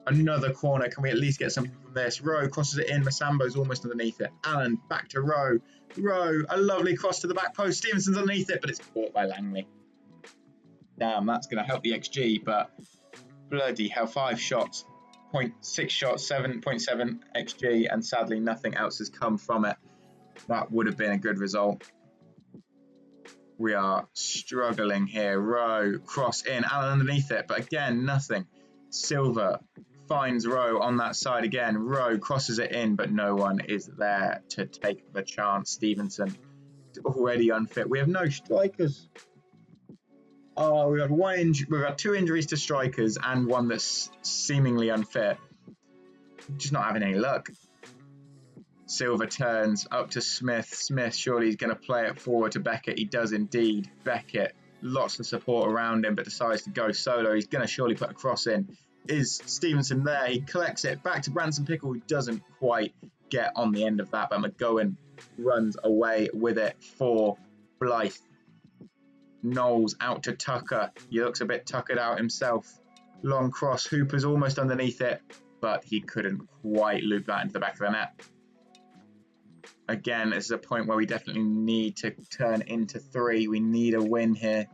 Another corner. Can we at least get something from this? Rowe crosses it in. Masambo's almost underneath it. Allen back to Rowe. Rowe, a lovely cross to the back post. Stevenson's underneath it, but it's caught by Langley. Damn, that's going to help the XG, but bloody hell, 5 shots, 0.6 shots, 7.7 XG, and sadly nothing else has come from it. That would have been a good result. We are struggling here. Rowe, cross in, Allen underneath it, but again, nothing. Silva finds Rowe on that side again. Rowe crosses it in, but no one is there to take the chance. Stevenson is already unfit. We have no strikers. Oh, we've got 2 injuries to strikers and one that's seemingly unfit. Just not having any luck. Silva turns up to Smith. Smith, surely he's going to play it forward to Beckett. He does indeed. Beckett, lots of support around him, but decides to go solo. He's going to surely put a cross in. Is Stevenson there? He collects it back to Branson Pickle, who doesn't quite get on the end of that, but McGowan runs away with it for Blythe. Knowles out to Tucker. He looks a bit tuckered out himself. Long cross. Hooper's almost underneath it, but he couldn't quite loop that into the back of the net. Again, this is a point where we definitely need to turn into 3. We need a win here.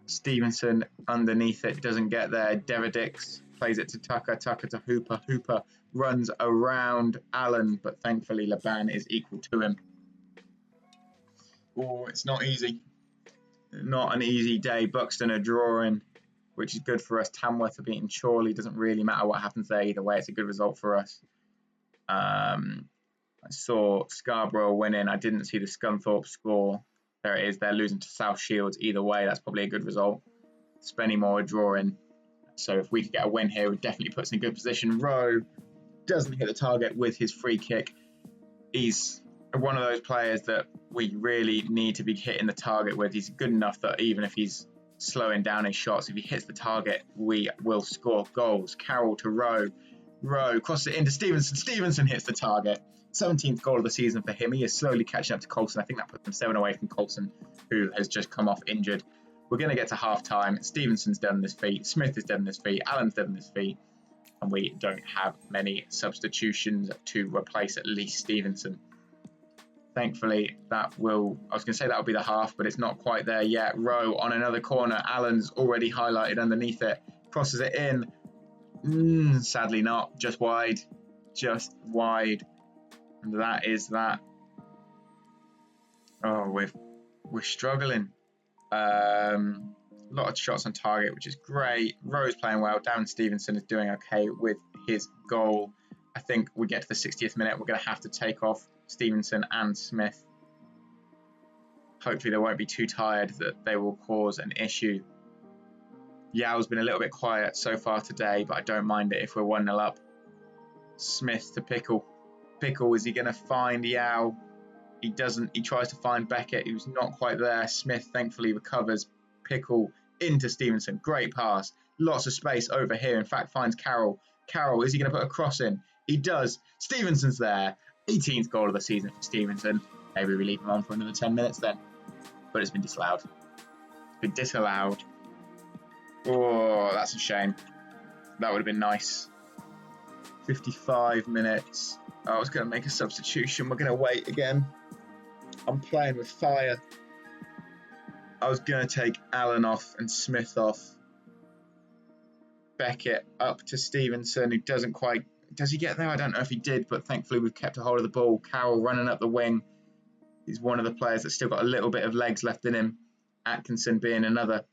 Stevenson underneath it, doesn't get there. Devedix plays it to Tucker, Tucker to Hooper. Hooper runs around Allen, but thankfully Laban is equal to him. Oh, it's not easy. Not an easy day. Buxton are drawing, which is good for us. Tamworth are beating Chorley. Doesn't really matter what happens there either way. It's a good result for us. I saw Scarborough winning. I didn't see the Scunthorpe score. There it is. They're losing to South Shields. Either way, that's probably a good result. Spennymoor are drawing. So if we could get a win here, it would definitely put us in a good position. Rowe doesn't hit the target with his free kick. He's one of those players that we really need to be hitting the target with. He's good enough that even if he's slowing down his shots, if he hits the target, we will score goals. Carroll to Rowe. Rowe crosses it into Stevenson. Stevenson hits the target. 17th goal of the season for him. He is slowly catching up to Coulson. I think that puts him 7 away from Coulson, who has just come off injured. We're going to get to half-time. Stevenson's dead on his feet. Smith is dead on his feet. Allen's dead on his feet. And we don't have many substitutions to replace at least Stevenson. Thankfully, I was going to say that will be the half, but it's not quite there yet. Rowe on another corner. Allen's already highlighted underneath it. Crosses it in. Sadly not. Just wide. Just wide. And that is that. Oh, we're struggling. A lot of shots on target, which is great. Rowe's playing well. Darren Stevenson is doing okay with his goal. I think we get to the 60th minute. We're going to have to take off Stevenson and Smith. Hopefully they won't be too tired that they will cause an issue. Yow's been a little bit quiet so far today, but I don't mind it if we're 1-0 up. Smith to Pickle. Pickle, is he going to find Yow? He doesn't. He tries to find Beckett, who's not quite there. Smith thankfully recovers. Pickle into Stevenson. Great pass. Lots of space over here. In fact, finds Carroll. Carroll, is he going to put a cross in? He does. Stevenson's there. 18th goal of the season for Stevenson. Maybe we leave him on for another 10 minutes then. But it's been disallowed. It's been disallowed. Oh, that's a shame. That would have been nice. 55 minutes. I was going to make a substitution. We're going to wait again. I'm playing with fire. I was going to take Allen off and Smith off. Beckett up to Stevenson, who doesn't quite... Does he get there? I don't know if he did, but thankfully we've kept a hold of the ball. Carroll running up the wing. He's one of the players that's still got a little bit of legs left in him. Atkinson being another.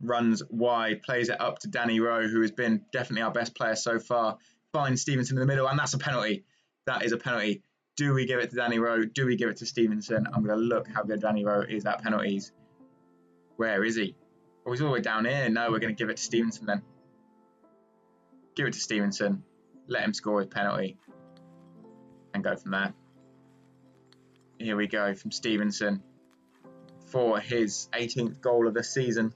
Runs wide, plays it up to Danny Rowe, who has been definitely our best player so far. Finds Stevenson in the middle, and that's a penalty. That is a penalty. Do we give it to Danny Rowe? Do we give it to Stevenson? I'm going to look how good Danny Rowe is at penalties. Where is he? Oh, he's all the way down here. No, we're going to give it to Stevenson then. Give it to Stevenson. Let him score his penalty. And go from there. Here we go from Stevenson. For his 18th goal of the season.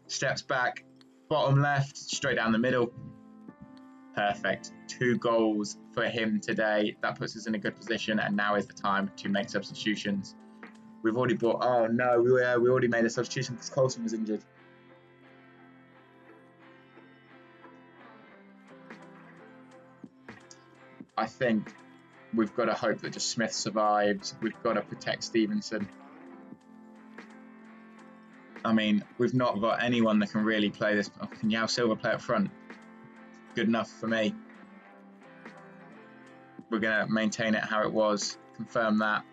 Steps back. Bottom left. Straight down the middle. Perfect. 2 goals for him today. That puts us in a good position. And now is the time to make substitutions. We've already bought... Oh, no. We already made a substitution because Coulson was injured. I think we've got to hope that just Smith survives. We've got to protect Stevenson. I mean, we've not got anyone that can really play this. Oh, can Yao Silva play up front? Good enough for me. We're going to maintain it how it was. Confirm that.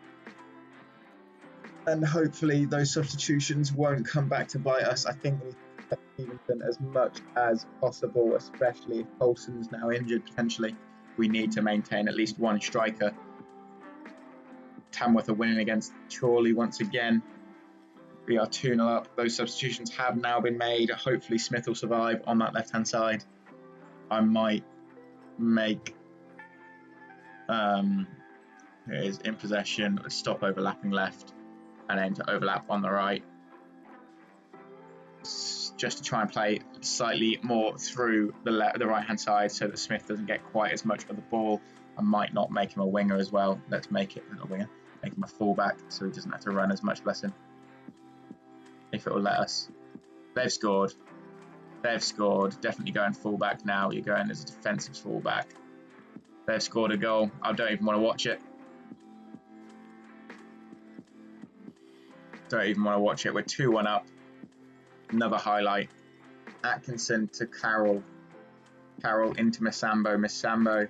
And hopefully those substitutions won't come back to bite us. I think we protect Stevenson as much as possible, especially if Coulson's now injured potentially. We need to maintain at least one striker. Tamworth are winning against Chorley once again. We are 2-0 up. Those substitutions have now been made. Hopefully Smith will survive on that left-hand side. I might make... Here it is, in possession. Let's stop overlapping left and aim to overlap on the right. Just to try and play slightly more through the right-hand side so that Smith doesn't get quite as much of the ball. I might not make him a winger as well. Let's make it a winger. Make him a fullback so he doesn't have to run as much, bless him. If it will let us. They've scored. They've scored. Definitely going fullback now. You're going as a defensive fullback. They've scored a goal. I don't even want to watch it. Don't even want to watch it. We're 2-1 up. Another highlight. Atkinson to Carroll. Carroll into Missambo. Missambo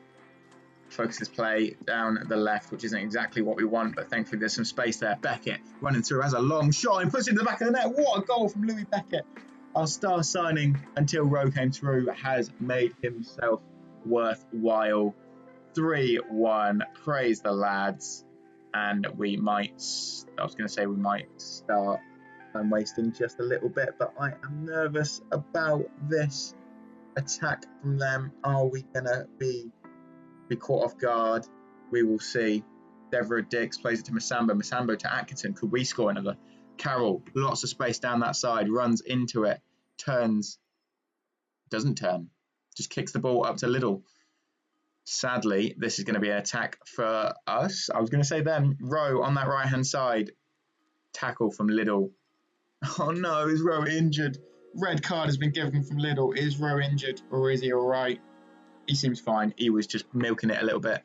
focuses play down the left, which isn't exactly what we want, but thankfully there's some space there. Beckett running through, has a long shot and puts it into the back of the net. What a goal from Louis Beckett. Our star signing until Rowe came through has made himself worthwhile. 3-1. Praise the lads. And we might start time wasting just a little bit, but I am nervous about this attack from them. Are we gonna be caught off guard? We will see. Deborah Dix plays it to Masambo to Atkinson. Could we score another? Carroll, lots of space down that side, runs into it, turns, doesn't turn, just kicks the ball up to Liddell. Sadly, this is going to be an attack for us. I was going to say them. Rowe on that right-hand side. Tackle from Liddell. Oh no, is Rowe injured? Red card has been given from Liddell. Is Rowe injured or is he all right? He seems fine. He was just milking it a little bit.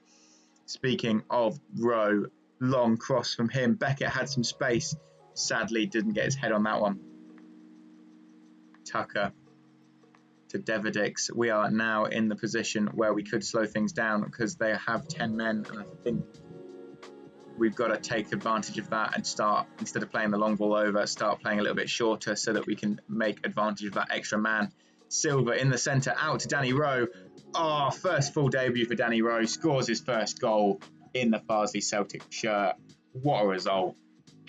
Speaking of Rowe, long cross from him. Beckett had some space. Sadly, didn't get his head on that one. Tucker to Deverdix. We are now in the position where we could slow things down because they have 10 men, and I think we've got to take advantage of that and start, instead of playing the long ball over, start playing a little bit shorter so that we can make advantage of that extra man. Silva in the centre, out to Danny Rowe. Oh, first full debut for Danny Rowe. Scores his first goal in the Farsley Celtic shirt. What a result.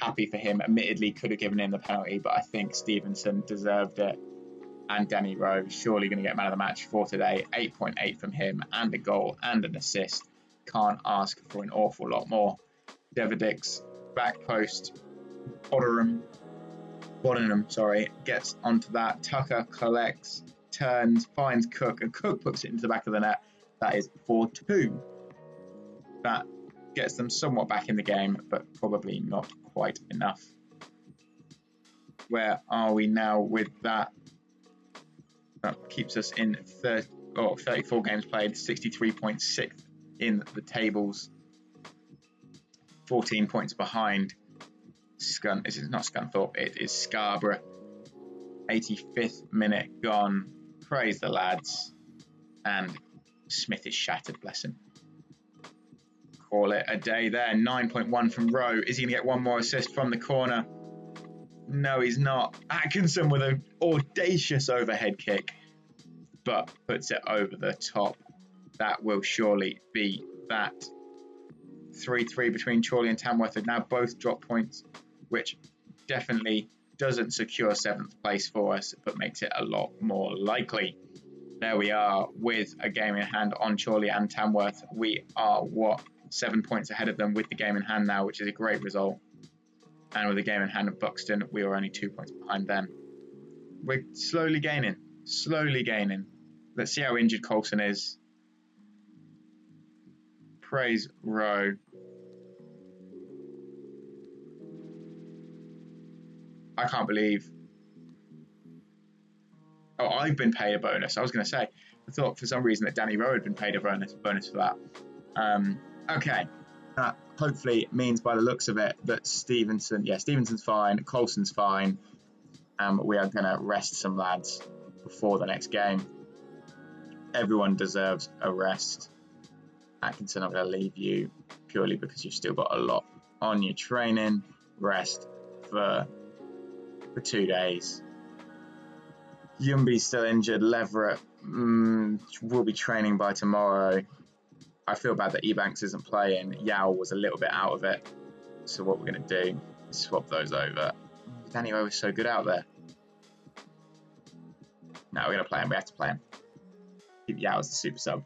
Happy for him. Admittedly, could have given him the penalty, but I think Stevenson deserved it. And Danny Rowe, surely going to get man of the match for today. 8.8 from him, and a goal and an assist. Can't ask for an awful lot more. Deverdix, back post. Bottenham, gets onto that. Tucker collects, turns, finds Cook, and Cook puts it into the back of the net. That is 4-2. That gets them somewhat back in the game, but probably not quite enough. Where are we now with that? That keeps us in 34 games played, 63.6 in the tables, 14 points behind it is not Scunthorpe, it is Scarborough. 85th minute gone. Praise the lads. And Smith is shattered, bless him. Call it a day there. 9.1 from Rowe. Is he going to get one more assist from the corner? No, he's not. Atkinson with an audacious overhead kick, but puts it over the top. That will surely be that. 3-3 between Chorley and Tamworth have now both dropped points, which definitely doesn't secure 7th place for us, but makes it a lot more likely. There we are with a game in hand on Chorley and Tamworth. We are, 7 points ahead of them with the game in hand now, which is a great result. And with the game in hand of Buxton, we are only 2 points behind them. We're slowly gaining. Let's see how injured Coulson is. Praise Rowe. I can't believe. Oh, I've been paid a bonus. I was going to say, I thought for some reason that Danny Rowe had been paid a bonus for that. Okay. That hopefully means by the looks of it that Stevenson's fine, Coulson's fine. We are going to rest some lads before the next game. Everyone deserves a rest. Atkinson, I'm going to leave you purely because you've still got a lot on your training. Rest for 2 days. Yumby's still injured. Leverett will be training by tomorrow. I feel bad that Ebanks isn't playing. Yao was a little bit out of it. So what we're going to do is swap those over. Danny Rowe is so good out there. No, we're going to play him. We have to play him. Keep Yao as the super sub.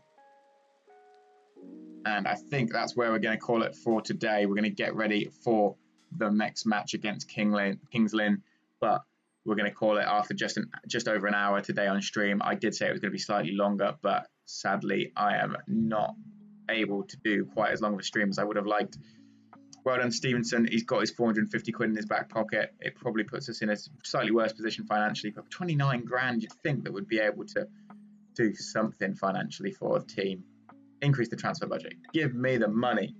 And I think that's where we're going to call it for today. We're going to get ready for the next match against Kings Lynn, but we're going to call it after just over an hour today on stream. I did say it was going to be slightly longer, but sadly I am not able to do quite as long of a stream as I would have liked. Well done, Stevenson. He's got his 450 quid in his back pocket. It probably puts us in a slightly worse position financially, but 29 grand you'd think that would be able to do something financially for the team. Increase the transfer budget. Give me the money.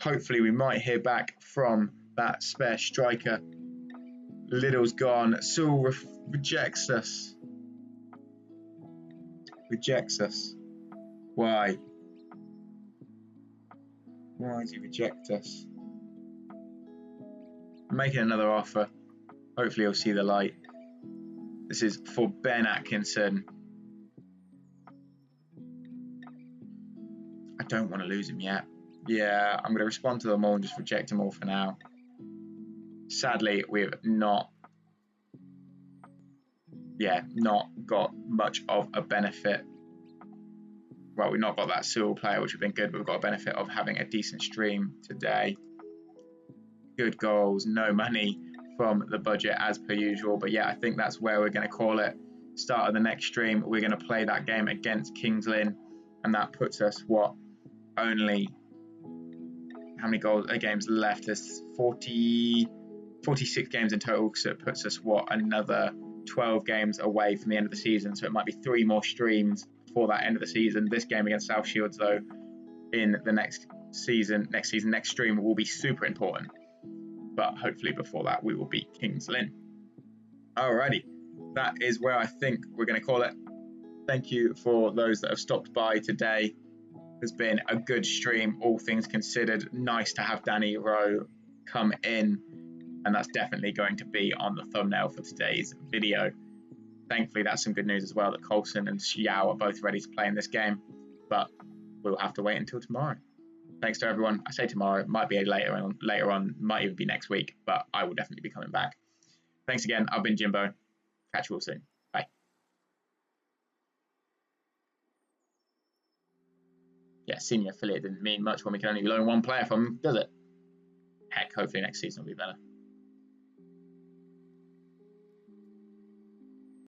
Hopefully we might hear back from that spare striker. Liddell's gone. Sewell rejects us. Why? Why did he reject us? I'm making another offer. Hopefully he'll see the light. This is for Ben Atkinson. I don't want to lose him yet. Yeah, I'm going to respond to them all and just reject them all for now. Sadly, we've not got much of a benefit. Well, we've not got that Sewell player, which would have been good, but we've got a benefit of having a decent stream today. Good goals, no money from the budget as per usual. But yeah, I think that's where we're going to call it. Start of the next stream, we're going to play that game against Kings Lynn, and that puts us, what, only how many games left? There's 46 games in total, so it puts us, what, another 12 games away from the end of the season. So it might be 3 more streams for that end of the season. This game against South Shields, though, in the next stream will be super important. But hopefully before that, we will beat Kings Lynn. Alrighty, that is where I think we're going to call it. Thank you for those that have stopped by today. It's been a good stream, all things considered. Nice to have Danny Rowe come in, and that's definitely going to be on the thumbnail for today's video. Thankfully, that's some good news as well that Coulson and Xiao are both ready to play in this game, but we'll have to wait until tomorrow. Thanks to everyone. I say tomorrow, it might be later on, might even be next week, but I will definitely be coming back. Thanks again. I've been Jimbo. Catch you all soon. Bye. Yeah, senior affiliate didn't mean much when we can only loan one player from them, does it? Heck, hopefully next season will be better.